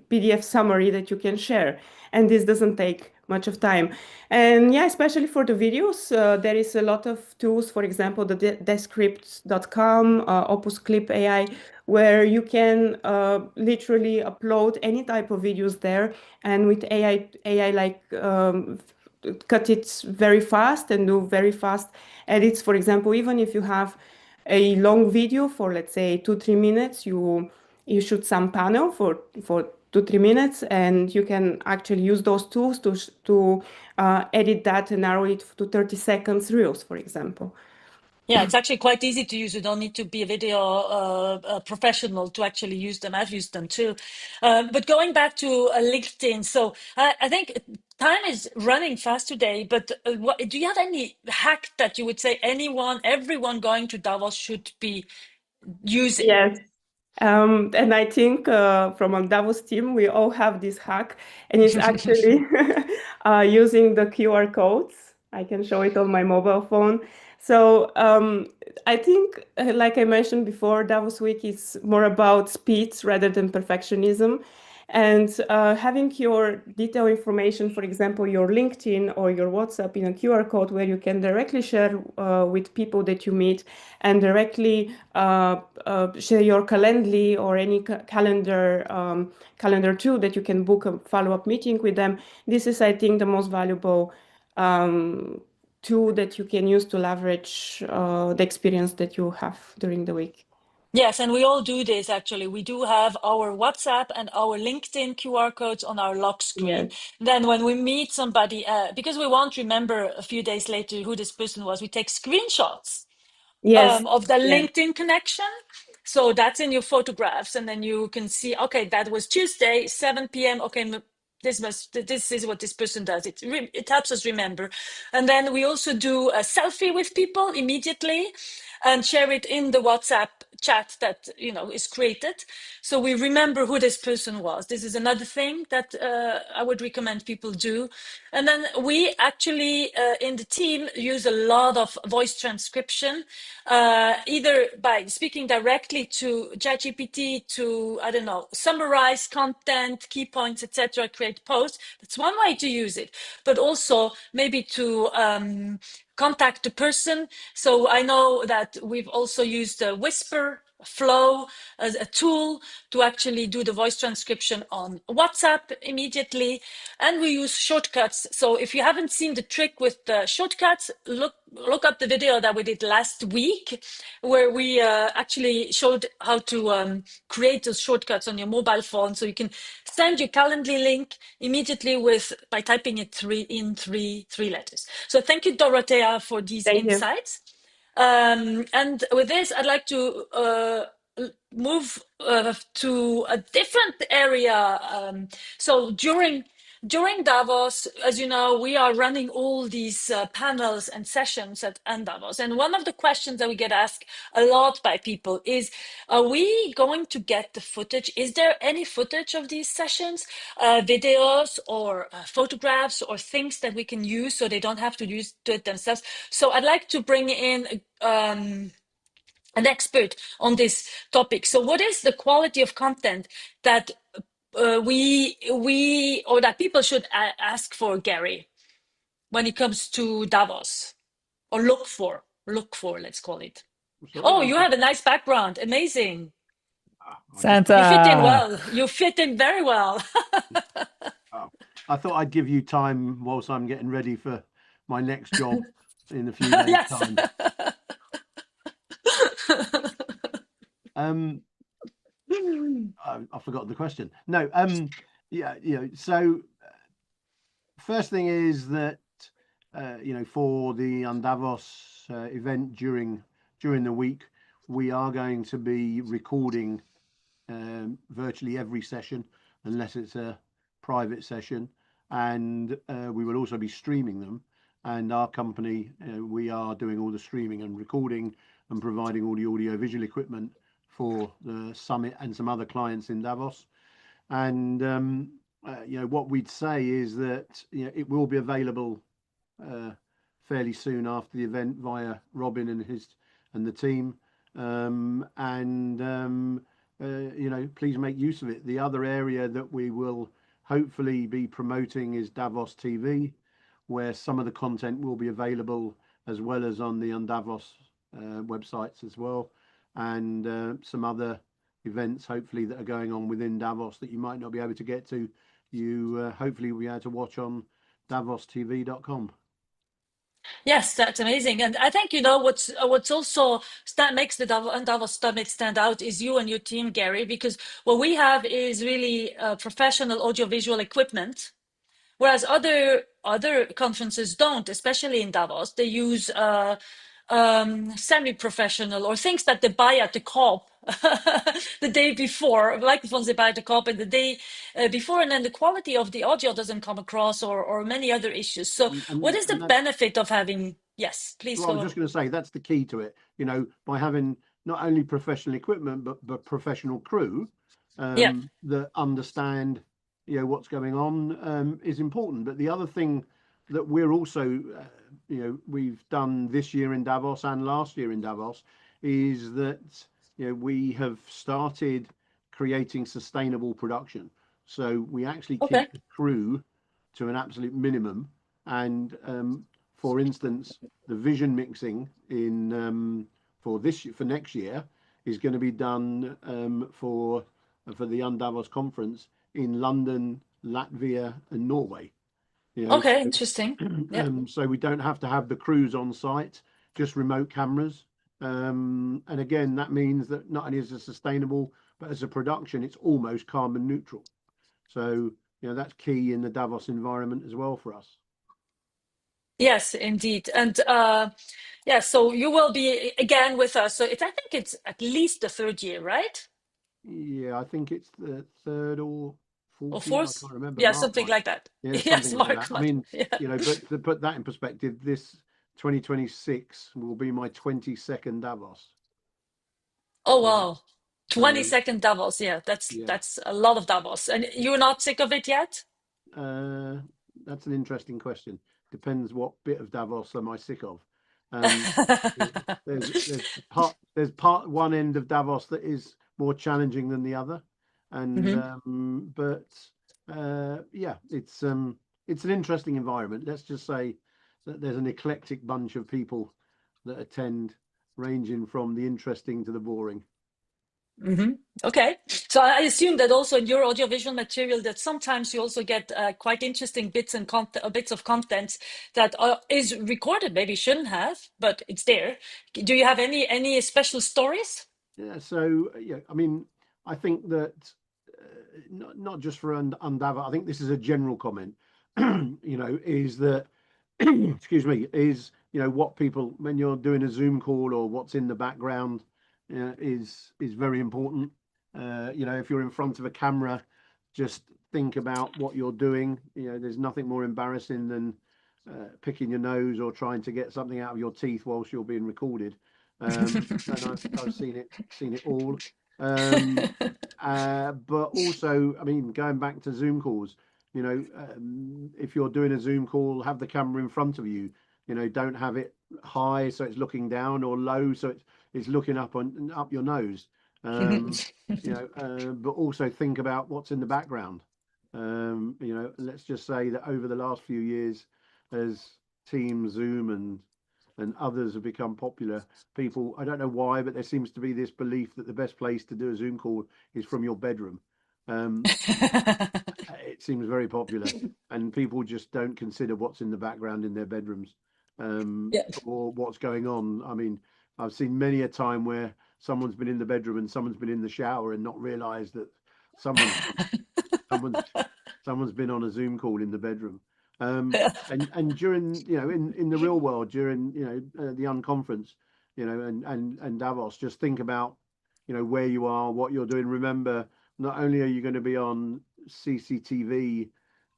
PDF summary that you can share. And this doesn't take much of time. And yeah, especially for the videos, there is a lot of tools, for example, the descript.com, Opus Clip AI, where you can literally upload any type of videos there, and with AI like cut it very fast and do very fast edits. For example, even if you have a long video for, let's say, 2-3 minutes, you shoot some panel for 2-3 minutes, and you can actually use those tools to edit that and narrow it to 30 seconds reels, for example. Yeah, it's actually quite easy to use. You don't need to be a video professional to actually use them. I've used them too. But going back to LinkedIn, so I think time is running fast today. But do you have any hack that you would say everyone going to Davos should be using? Yes. And I think from a Davos team, we all have this hack, and it's actually using the QR codes. I can show it on my mobile phone. So I think, like I mentioned before, Davos Week is more about speed rather than perfectionism. And having your detailed information, for example, your LinkedIn or your WhatsApp in a QR code where you can directly share with people that you meet, and directly share your Calendly or any calendar tool that you can book a follow-up meeting with them. This is, I think, the most valuable tool that you can use to leverage the experience that you have during the week. Yes, and we all do this actually. We do have our WhatsApp and our LinkedIn QR codes on our lock screen. Yes. Then when we meet somebody, because we won't remember a few days later who this person was, we take screenshots Yes. of the Yes. LinkedIn connection. So that's in your photographs, and then you can see, okay, that was Tuesday, 7 p.m. Okay, this is what this person does. It helps us remember. And then we also do a selfie with people immediately and share it in the WhatsApp chat that is created, so we remember who this person was. This is another thing that I would recommend people do. And then we actually in the team use a lot of voice transcription, either by speaking directly to ChatGPT to, I don't know, summarize content, key points, etc., create posts. That's one way to use it, but also maybe to contact the person. So I know that we've also used Whisper Flow as a tool to actually do the voice transcription on WhatsApp immediately. And we use shortcuts. So if you haven't seen the trick with the shortcuts, look up the video that we did last week, where we actually showed how to create those shortcuts on your mobile phone. So you can send your Calendly link immediately by typing it in three letters. So thank you, Dorothea, for these Thank you. insights. And with this, I'd like to move to a different area. So during during Davos, as you know, we are running all these panels and sessions at Davos. And one of the questions that we get asked a lot by people is, are we going to get the footage? Is there any footage of these sessions, videos or photographs or things that we can use so they don't have to do it themselves? So I'd like to bring in an expert on this topic. So what is the quality of content that we or that people should ask for, Gary, when it comes to Davos, or look for, let's call it. Sorry, Oh, you have a nice background. Amazing. Santa. You fit in well. You fit in very well. I thought I'd give you time whilst I'm getting ready for my next job in a few days' Yes. time. I forgot the question. No, yeah, so first thing is that for the Davos event during the week, we are going to be recording virtually every session, unless it's a private session, and we will also be streaming them. And our company, we are doing all the streaming and recording and providing all the audio visual equipment for the summit and some other clients in Davos. And what we'd say is that it will be available fairly soon after the event via Robin and the team. Please make use of it. The other area that we will hopefully be promoting is Davos TV, where some of the content will be available as well as on the Davos websites as well, and some other events hopefully that are going on within Davos that you might not be able to get to. You hopefully will be able to watch on davostv.com. Yes, that's amazing. And I think, what's also makes the Davos Summit stand out is you and your team, Gary, because what we have is really professional audiovisual equipment, whereas other conferences don't, especially in Davos. They use semi-professional or things that they buy at the COP the day before, microphones they buy at the COP and the day before, and then the quality of the audio doesn't come across, or many other issues. So what is the benefit of having, yes, please go. I was just going to say, that's the key to it, by having not only professional equipment, but professional crew that understand what's going on is important. But the other thing that we're also we've done this year in Davos and last year in Davos is that we have started creating sustainable production. So we actually keep the crew to an absolute minimum, and for instance, the vision mixing in for next year is going to be done for the Davos conference in London, Latvia, and Norway. Interesting. So we don't have to have the crews on site, just remote cameras. And again, that means that not only is it sustainable, but as a production, it's almost carbon neutral. So that's key in the Davos environment as well for us. Yes, indeed. And so you will be again with us. So I think it's at least the third year, right? Yeah, I think it's the third or fourth. Or I fourth? can't remember. Yeah, something like that. Yeah, Yes, something Mark. like that. I mean, but to put that in perspective, this 2026 will be my 22nd Davos. Oh wow, 22nd Davos. Yeah, that's a lot of Davos. And you're not sick of it yet? That's an interesting question. Depends what bit of Davos am I sick of. There's part one end of Davos that is more challenging than the other, and it's an interesting environment. Let's just say that there's an eclectic bunch of people that attend, ranging from the interesting to the boring. Okay, so I assume that also in your audiovisual material that sometimes you also get quite interesting bits of content that is recorded, maybe shouldn't have, but it's there. Do you have any special stories? Yeah, so I mean, I think that not just for Davos, I think this is a general comment. Is that excuse me, is what people, when you're doing a Zoom call, or what's in the background is very important. If you're in front of a camera, just think about what you're doing. You know, there's nothing more embarrassing than picking your nose or trying to get something out of your teeth whilst you're being recorded. And I've seen it all. But also, I mean, going back to Zoom calls, you know, if you're doing a Zoom call, have the camera in front of you. You know, don't have it high so it's looking down, or low so it's looking up your nose. You know, but also think about what's in the background. You know, let's just say that over the last few years, as Teams, Zoom, and others have become popular, people, I don't know why, but there seems to be this belief that the best place to do a Zoom call is from your bedroom. It seems very popular, and people just don't consider what's in the background in their bedrooms, Yeah. or what's going on. I mean, I've seen many a time where someone's been in the bedroom and someone's been in the shower and not realised that someone's someone's someone's been on a Zoom call in the bedroom. And during, you know, in the real world, during, you know, the unconference, you know, and Davos, just think about, you know, where you are, what you're doing. Remember, not only are you going to be on CCTV,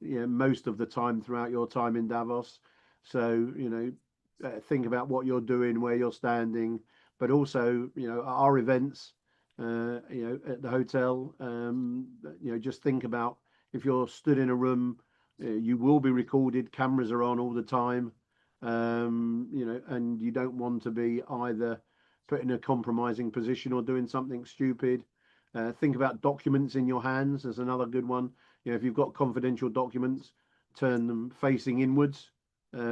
you know, most of the time throughout your time in Davos, so, you know, think about what you're doing, where you're standing, but also, you know, our events, you know, at the hotel, you know, just think about if you're stood in a room, you will be recorded. Cameras are on all the time, you know, and you don't want to be either put in a compromising position or doing something stupid. Think about documents in your hands. There's another good one. You know, if you've got confidential documents, turn them facing inwards,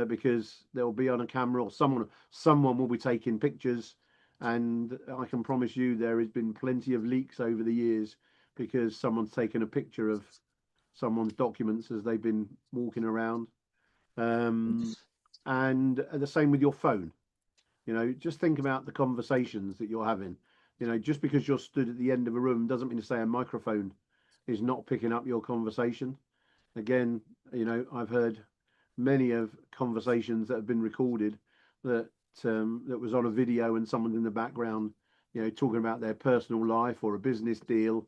because they'll be on a camera, or someone will be taking pictures. And I can promise you there has been plenty of leaks over the years because someone's taken a picture of someone's documents as they've been walking around. And the same with your phone. You know, just think about the conversations that you're having. You know, just because you're stood at the end of a room doesn't mean to say a microphone is not picking up your conversation. Again, you know, I've heard many of conversations that have been recorded that that was on a video and someone in the background, you know, talking about their personal life or a business deal,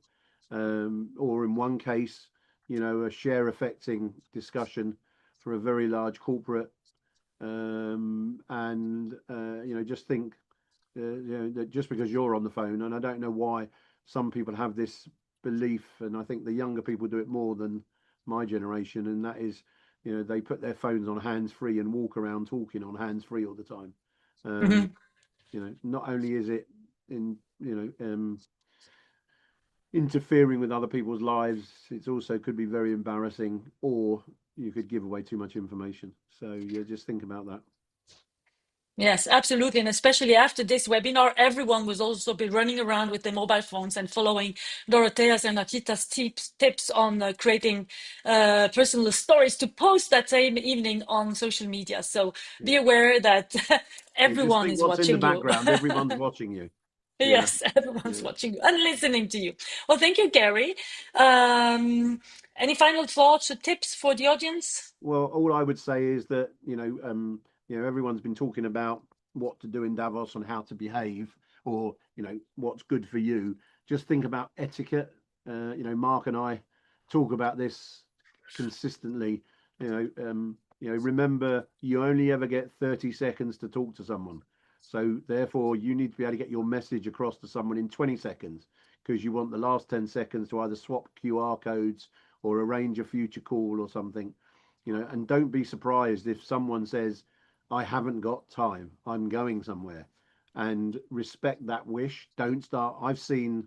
or in one case, you know, a share affecting discussion for a very large corporate. And you know, just think, you know, that just because you're on the phone, and I don't know why some people have this belief, and I think the younger people do it more than my generation, and that is, you know, they put their phones on hands free and walk around talking on hands free all the time. You know, not only is it in, you know, interfering with other people's lives, it's also could be very embarrassing, or you could give away too much information. So yeah, just think about that. Yes, absolutely. And especially after this webinar, everyone will also be running around with their mobile phones and following Dorothea's and Akita's tips on creating personal stories to post that same evening on social media. So be aware that everyone is what's in the watching you. background. Everyone's watching you. Yes, everyone's watching you and listening to you. Well, thank you, Gary. Any final thoughts or tips for the audience? Well, all I would say is that, you know, everyone's been talking about what to do in Davos and how to behave, or, you know, what's good for you. Just think about etiquette. You know, Mark and I talk about this consistently. You know, remember, you only ever get 30 seconds to talk to someone. So therefore, you need to be able to get your message across to someone in 20 seconds, because you want the last 10 seconds to either swap QR codes or arrange a future call or something. You know, and don't be surprised if someone says, I haven't got time, I'm going somewhere, and respect that wish. Don't start. I've seen,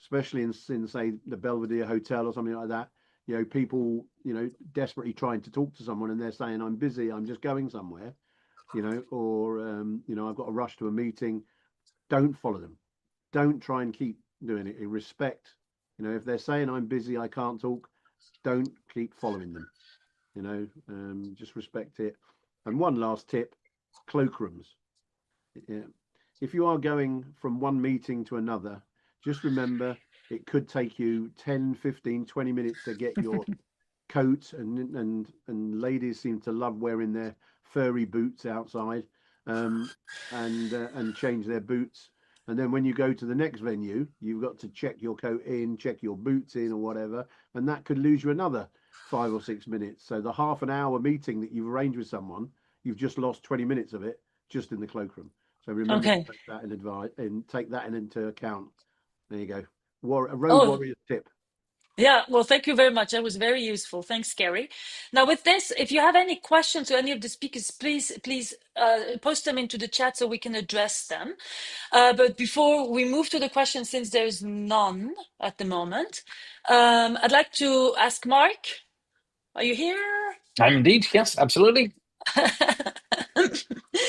especially in say the Belvedere Hotel or something like that, you know, people, you know, desperately trying to talk to someone and they're saying, I'm busy, I'm just going somewhere, you know, or you know, I've got to rush to a meeting. Don't follow them. Don't try and keep doing it. Respect, you know, if they're saying I'm busy, I can't talk, don't keep following them. You know, just respect it. And one last tip: cloakrooms. Yeah. If you are going from one meeting to another, just remember it could take you 10, 15, 20 minutes to get your coat, and ladies seem to love wearing their furry boots outside, and change their boots. And then when you go to the next venue, you've got to check your coat in, check your boots in or whatever. And that could lose you another 5 or 6 minutes. So the half an hour meeting that you've arranged with someone, you've just lost 20 minutes of it just in the cloakroom. So remember to Okay. take that in advice and take that into account. There you go. A road Oh, warrior tip. yeah. Well, thank you very much. That was very useful. Thanks, Gary. Now, with this, if you have any questions to any of the speakers, please post them into the chat so we can address them. But before we move to the questions, since there's none at the moment, I'd like to ask Mark, are you here? I'm indeed. Yes, absolutely.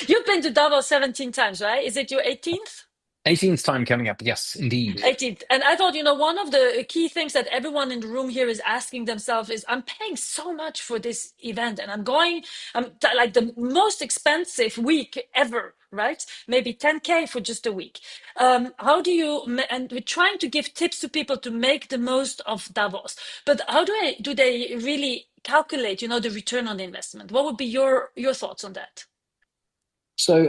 You've been to Davos 17 times, right? Is it your 18th? 18th time coming up. Yes, indeed. 18th. And I thought, one of the key things that everyone in the room here is asking themselves is, I'm paying so much for this event and like the most expensive week ever, right? Maybe 10K for just a week. How do you, and we're trying to give tips to people to make the most of Davos, but how do they really calculate, the return on investment? What would be your thoughts on that? So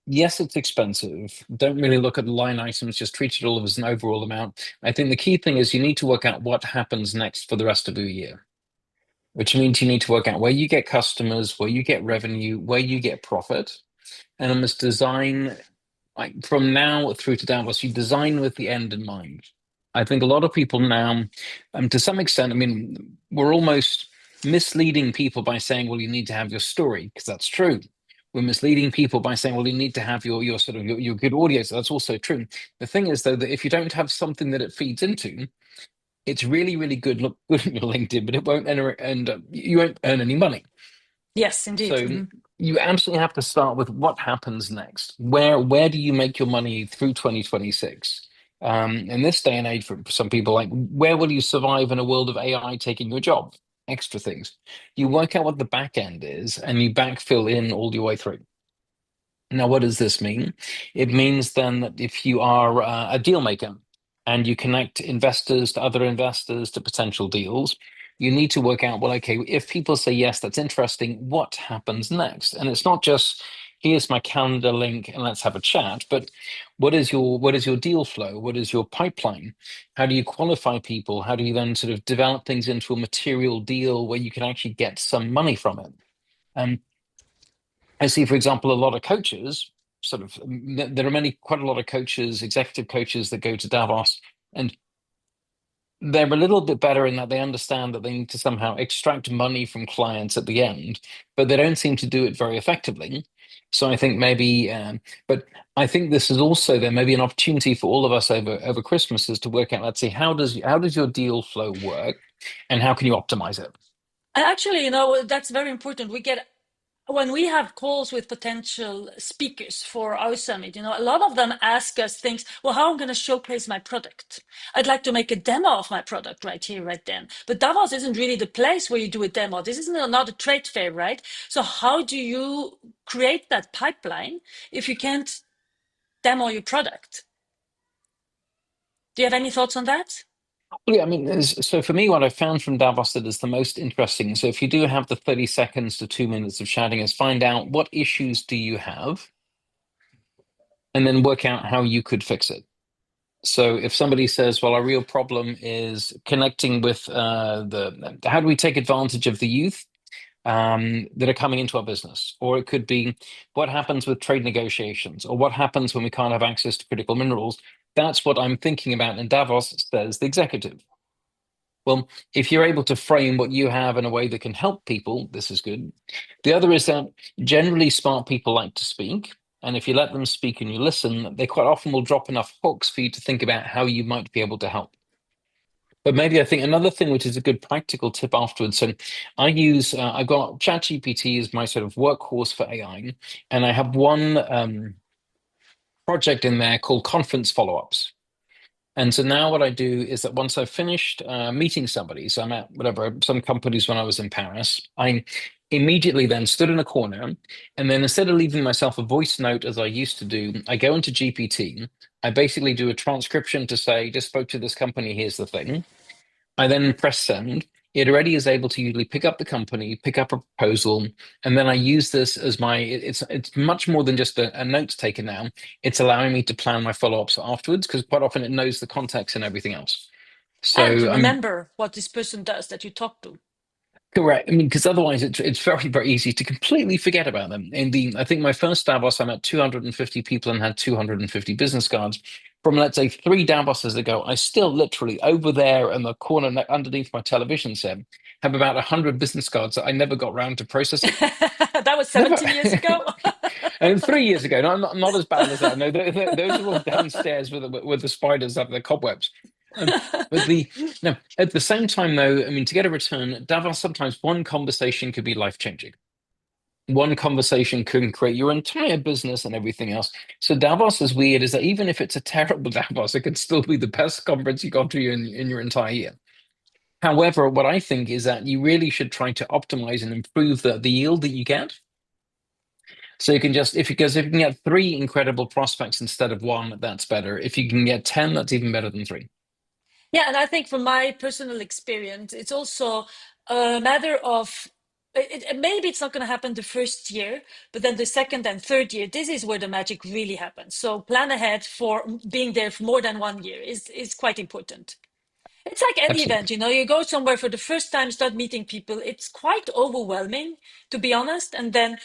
yes, it's expensive. Don't really look at the line items, just treat it all as an overall amount. I think the key thing is you need to work out what happens next for the rest of the year, which means you need to work out where you get customers, where you get revenue, where you get profit. And I must design, like from now through to Davos, you design with the end in mind. I think a lot of people now, to some extent, we're almost misleading people by saying, well, you need to have your story, because that's true. We're misleading people by saying, well, you need to have your sort of your good audio. So that's also true. The thing is, though, that if you don't have something that it feeds into, it's really, really good. Look good on your LinkedIn, but it won't you won't earn any money. Yes, indeed. So you absolutely have to start with what happens next. Where do you make your money through 2026? In this day and age, for some people, like where will you survive in a world of AI taking your job? Extra things. You work out what the back end is, and you backfill in all your way through. Now, what does this mean? It means then that if you are a deal maker and you connect investors to other investors to potential deals, you need to work out, well, okay, if people say, yes, that's interesting, what happens next? And it's not just, here's my calendar link and let's have a chat, but what is your deal flow? What is your pipeline? How do you qualify people? How do you then sort of develop things into a material deal where you can actually get some money from it? I see, for example, a lot of coaches, there are quite a lot of coaches, executive coaches that go to Davos, and they're a little bit better in that they understand that they need to somehow extract money from clients at the end, but they don't seem to do it very effectively. So I think but I think this is also there may be an opportunity for all of us over Christmas is to work out, let's see, how does your deal flow work, and how can you optimize it? And actually, that's very important. When we have calls with potential speakers for our summit, a lot of them ask us things, well, how am I going to showcase my product? I'd like to make a demo of my product right here, right then. But Davos isn't really the place where you do a demo. This is not a trade fair, right? So how do you create that pipeline if you can't demo your product? Do you have any thoughts on that? Yeah, so for me, what I found from Davos that is the most interesting. So if you do have the 30 seconds to 2 minutes of chatting, is find out what issues do you have, and then work out how you could fix it. So if somebody says, well, our real problem is connecting with how do we take advantage of the youth that are coming into our business? Or it could be what happens with trade negotiations, or what happens when we can't have access to critical minerals. That's what I'm thinking about in Davos, says the executive. Well, if you're able to frame what you have in a way that can help people, this is good. The other is that generally smart people like to speak. And if you let them speak and you listen, they quite often will drop enough hooks for you to think about how you might be able to help. But maybe I think another thing, which is a good practical tip afterwards. So I've got ChatGPT as my sort of workhorse for AI. And I have one project in there called conference follow-ups. And so now what I do is that once I've finished meeting somebody, so I'm at some companies when I was in Paris, I immediately then stood in a corner, and then instead of leaving myself a voice note as I used to do, I go into GPT. I basically do a transcription to say, just spoke to this company, here's the thing. I then press send, it already is able to usually pick up the company, pick up a proposal, and then I use this as it's much more than just a notes taker now. It's allowing me to plan my follow-ups afterwards, because quite often it knows the context and everything else. So And to remember what this person does that you talk to. correct. I mean, because otherwise it's very, very easy to completely forget about them. I think my first Davos, I met 250 people and had 250 business cards. From, let's say, 3 Davoses ago, I still literally over there in the corner underneath my television set have about 100 business cards that I never got round to processing. That was Never. 17 years ago. And 3 years ago, not as bad as that. No, those are all downstairs with the spiders up the cobwebs. But no, at the same time, though, I mean, to get a return, Davos, sometimes one conversation could be life-changing. One conversation can create your entire business and everything else. So Davos, as weird is that even if it's a terrible Davos, it can still be the best conference you got to in your entire year. However, what I think is that you really should try to optimize and improve the yield that you get. So you can if you can get 3 incredible prospects instead of 1, that's better. If you can get 10, that's even better than 3. Yeah, and I think from my personal experience, it's also a matter of maybe it's not going to happen the first year, but then the second and third year, this is where the magic really happens. So plan ahead for being there for more than 1 year is quite important. It's like any Absolutely. event, you go somewhere for the first time, start meeting people. It's quite overwhelming, to be honest. And then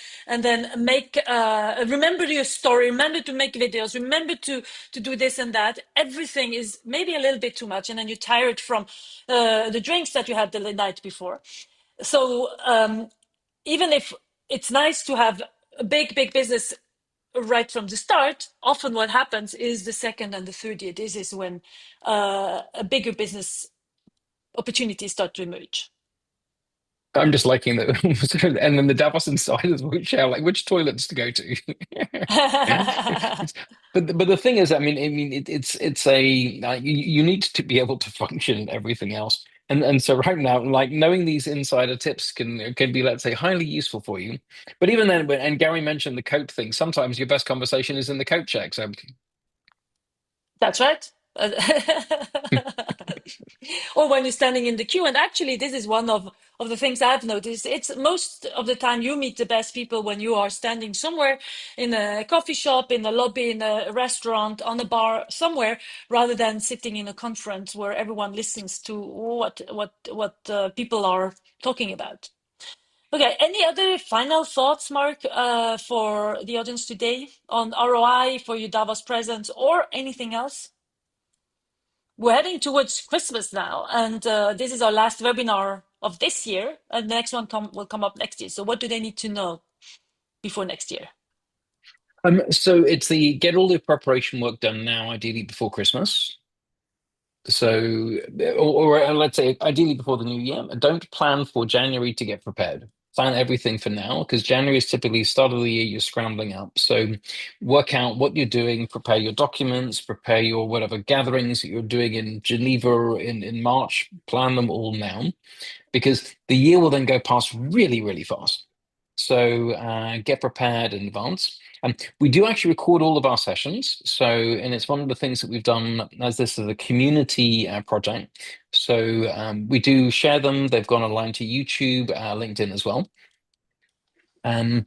make remember your story. Remember to make videos. Remember to do this and that. Everything is maybe a little bit too much, and then you're tired from the drinks that you had the night before. So even if it's nice to have a big business right from the start, often what happens is the second and the third year. This is when a bigger business opportunities start to emerge. I'm just liking that. And then the Davos insiders will share like which toilets to go to. But the thing is, I mean, it's a you need to be able to function and everything else. And so right now, like knowing these insider tips can be, let's say, highly useful for you. But even then, and Gary mentioned the coat thing. Sometimes your best conversation is in the coat check. So That's right. Or when you're standing in the queue. And actually, this is one of the things I've noticed. It's most of the time you meet the best people when you are standing somewhere in a coffee shop, in a lobby, in a restaurant, on a bar, somewhere, rather than sitting in a conference where everyone listens to what people are talking about. Okay, any other final thoughts, Mark, for the audience today on ROI for your Davos presence or anything else? We're heading towards Christmas now, and this is our last webinar of this year, and the next one will come up next year. So what do they need to know before next year? So it's get all the preparation work done now, ideally before Christmas. So, or let's say ideally before the new year. Don't plan for January to get prepared. Plan everything for now, because January is typically start of the year, you're scrambling up. So work out what you're doing, prepare your documents, prepare your whatever gatherings that you're doing in Geneva in March, plan them all now, because the year will then go past really, really fast. So get prepared in advance. We do actually record all of our sessions. And it's one of the things that we've done as this is a community project. So we do share them. They've gone online to YouTube, LinkedIn as well. And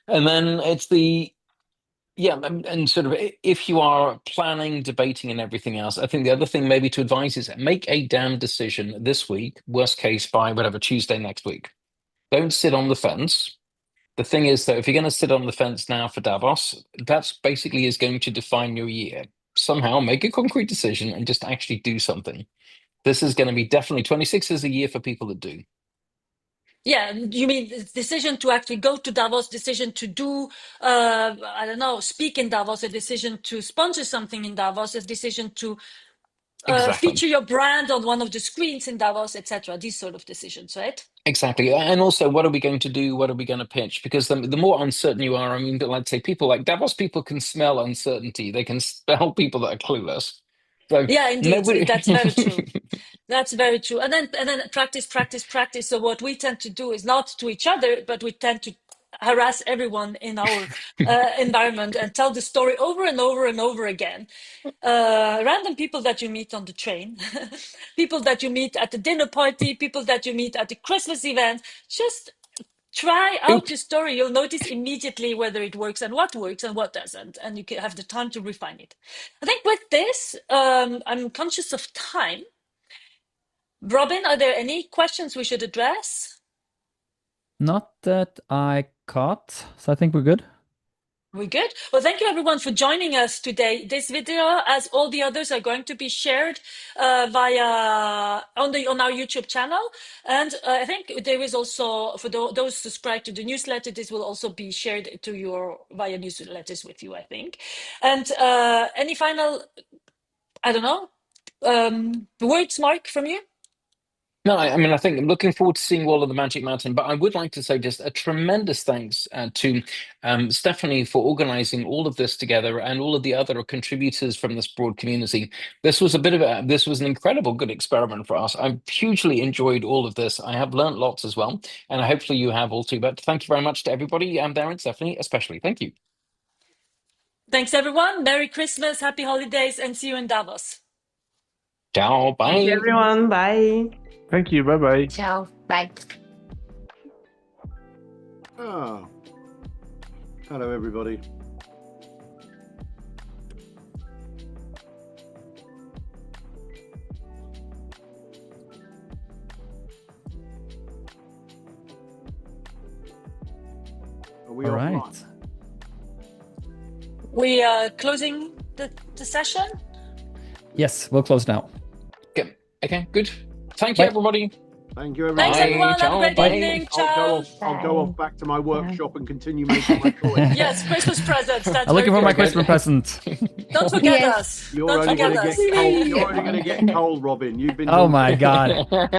then it's and sort of if you are planning, debating, and everything else, I think the other thing maybe to advise is make a damn decision this week, worst case by whatever, Tuesday next week. Don't sit on the fence. The thing is, though, if you're going to sit on the fence now for Davos, that's basically is going to define your year. Somehow make a concrete decision and just actually do something. This is going to be definitely 26 is a year for people that do. Yeah, you mean the decision to actually go to Davos, decision to do, I don't know, speak in Davos, a decision to sponsor something in Davos, a decision to Exactly. feature your brand on one of the screens in Davos, etc. These sort of decisions, right? Exactly. And also, what are we going to do? What are we going to pitch? Because the more uncertain you are, I mean, let's say people like Davos, people can smell uncertainty. They can smell people that are clueless. So Yeah, indeed. nobody... That's very true. That's very true. And then practice. So what we tend to do is not to each other, but we tend to harass everyone in our environment and tell the story over and over and over again. Random people that you meet on the train, people that you meet at the dinner party, people that you meet at the Christmas event. Just try out your story. You'll notice immediately whether it works and what doesn't, and you can have the time to refine it. I think with this, I'm conscious of time. Robin, are there any questions we should address? Not that I caught, so I think we're good. We're good. Well, thank you everyone for joining us today. This video, as all the others, are going to be shared on our YouTube channel. And I think there is also, for those subscribed to the newsletter, this will also be shared to your via newsletters with you, I think. And any final, I don't know, words, Mark, from you? No, I mean, I think I'm looking forward to seeing all of the Magic Mountain, but I would like to say just a tremendous thanks to Stephanie for organizing all of this together and all of the other contributors from this broad community. This was this was an incredible good experiment for us. I've hugely enjoyed all of this. I have learned lots as well, and hopefully you have all too. But thank you very much to everybody there and Stephanie, especially. Thank you. Thanks, everyone. Merry Christmas, happy holidays, and see you in Davos. Ciao. Bye. Thank you, everyone. Bye. Thank you. Bye-bye. Ciao. Bye. Oh. Hello, everybody. Are we All offline? right. We are closing the session. Yes, we'll close now. Okay, good. Thank you, Bye. everybody. Thank you, everyone. Thanks, Bye. everyone. Have a Ciao. great Bye. evening. I'll Ciao. go off back to my workshop and continue making my toys. Yes, Christmas presents. That's I'm looking very for my good. Christmas present. Don't forget Yes. us. You're Don't only forget going to us. get cold. You're only going to get cold, Robin. You've been. Oh my God.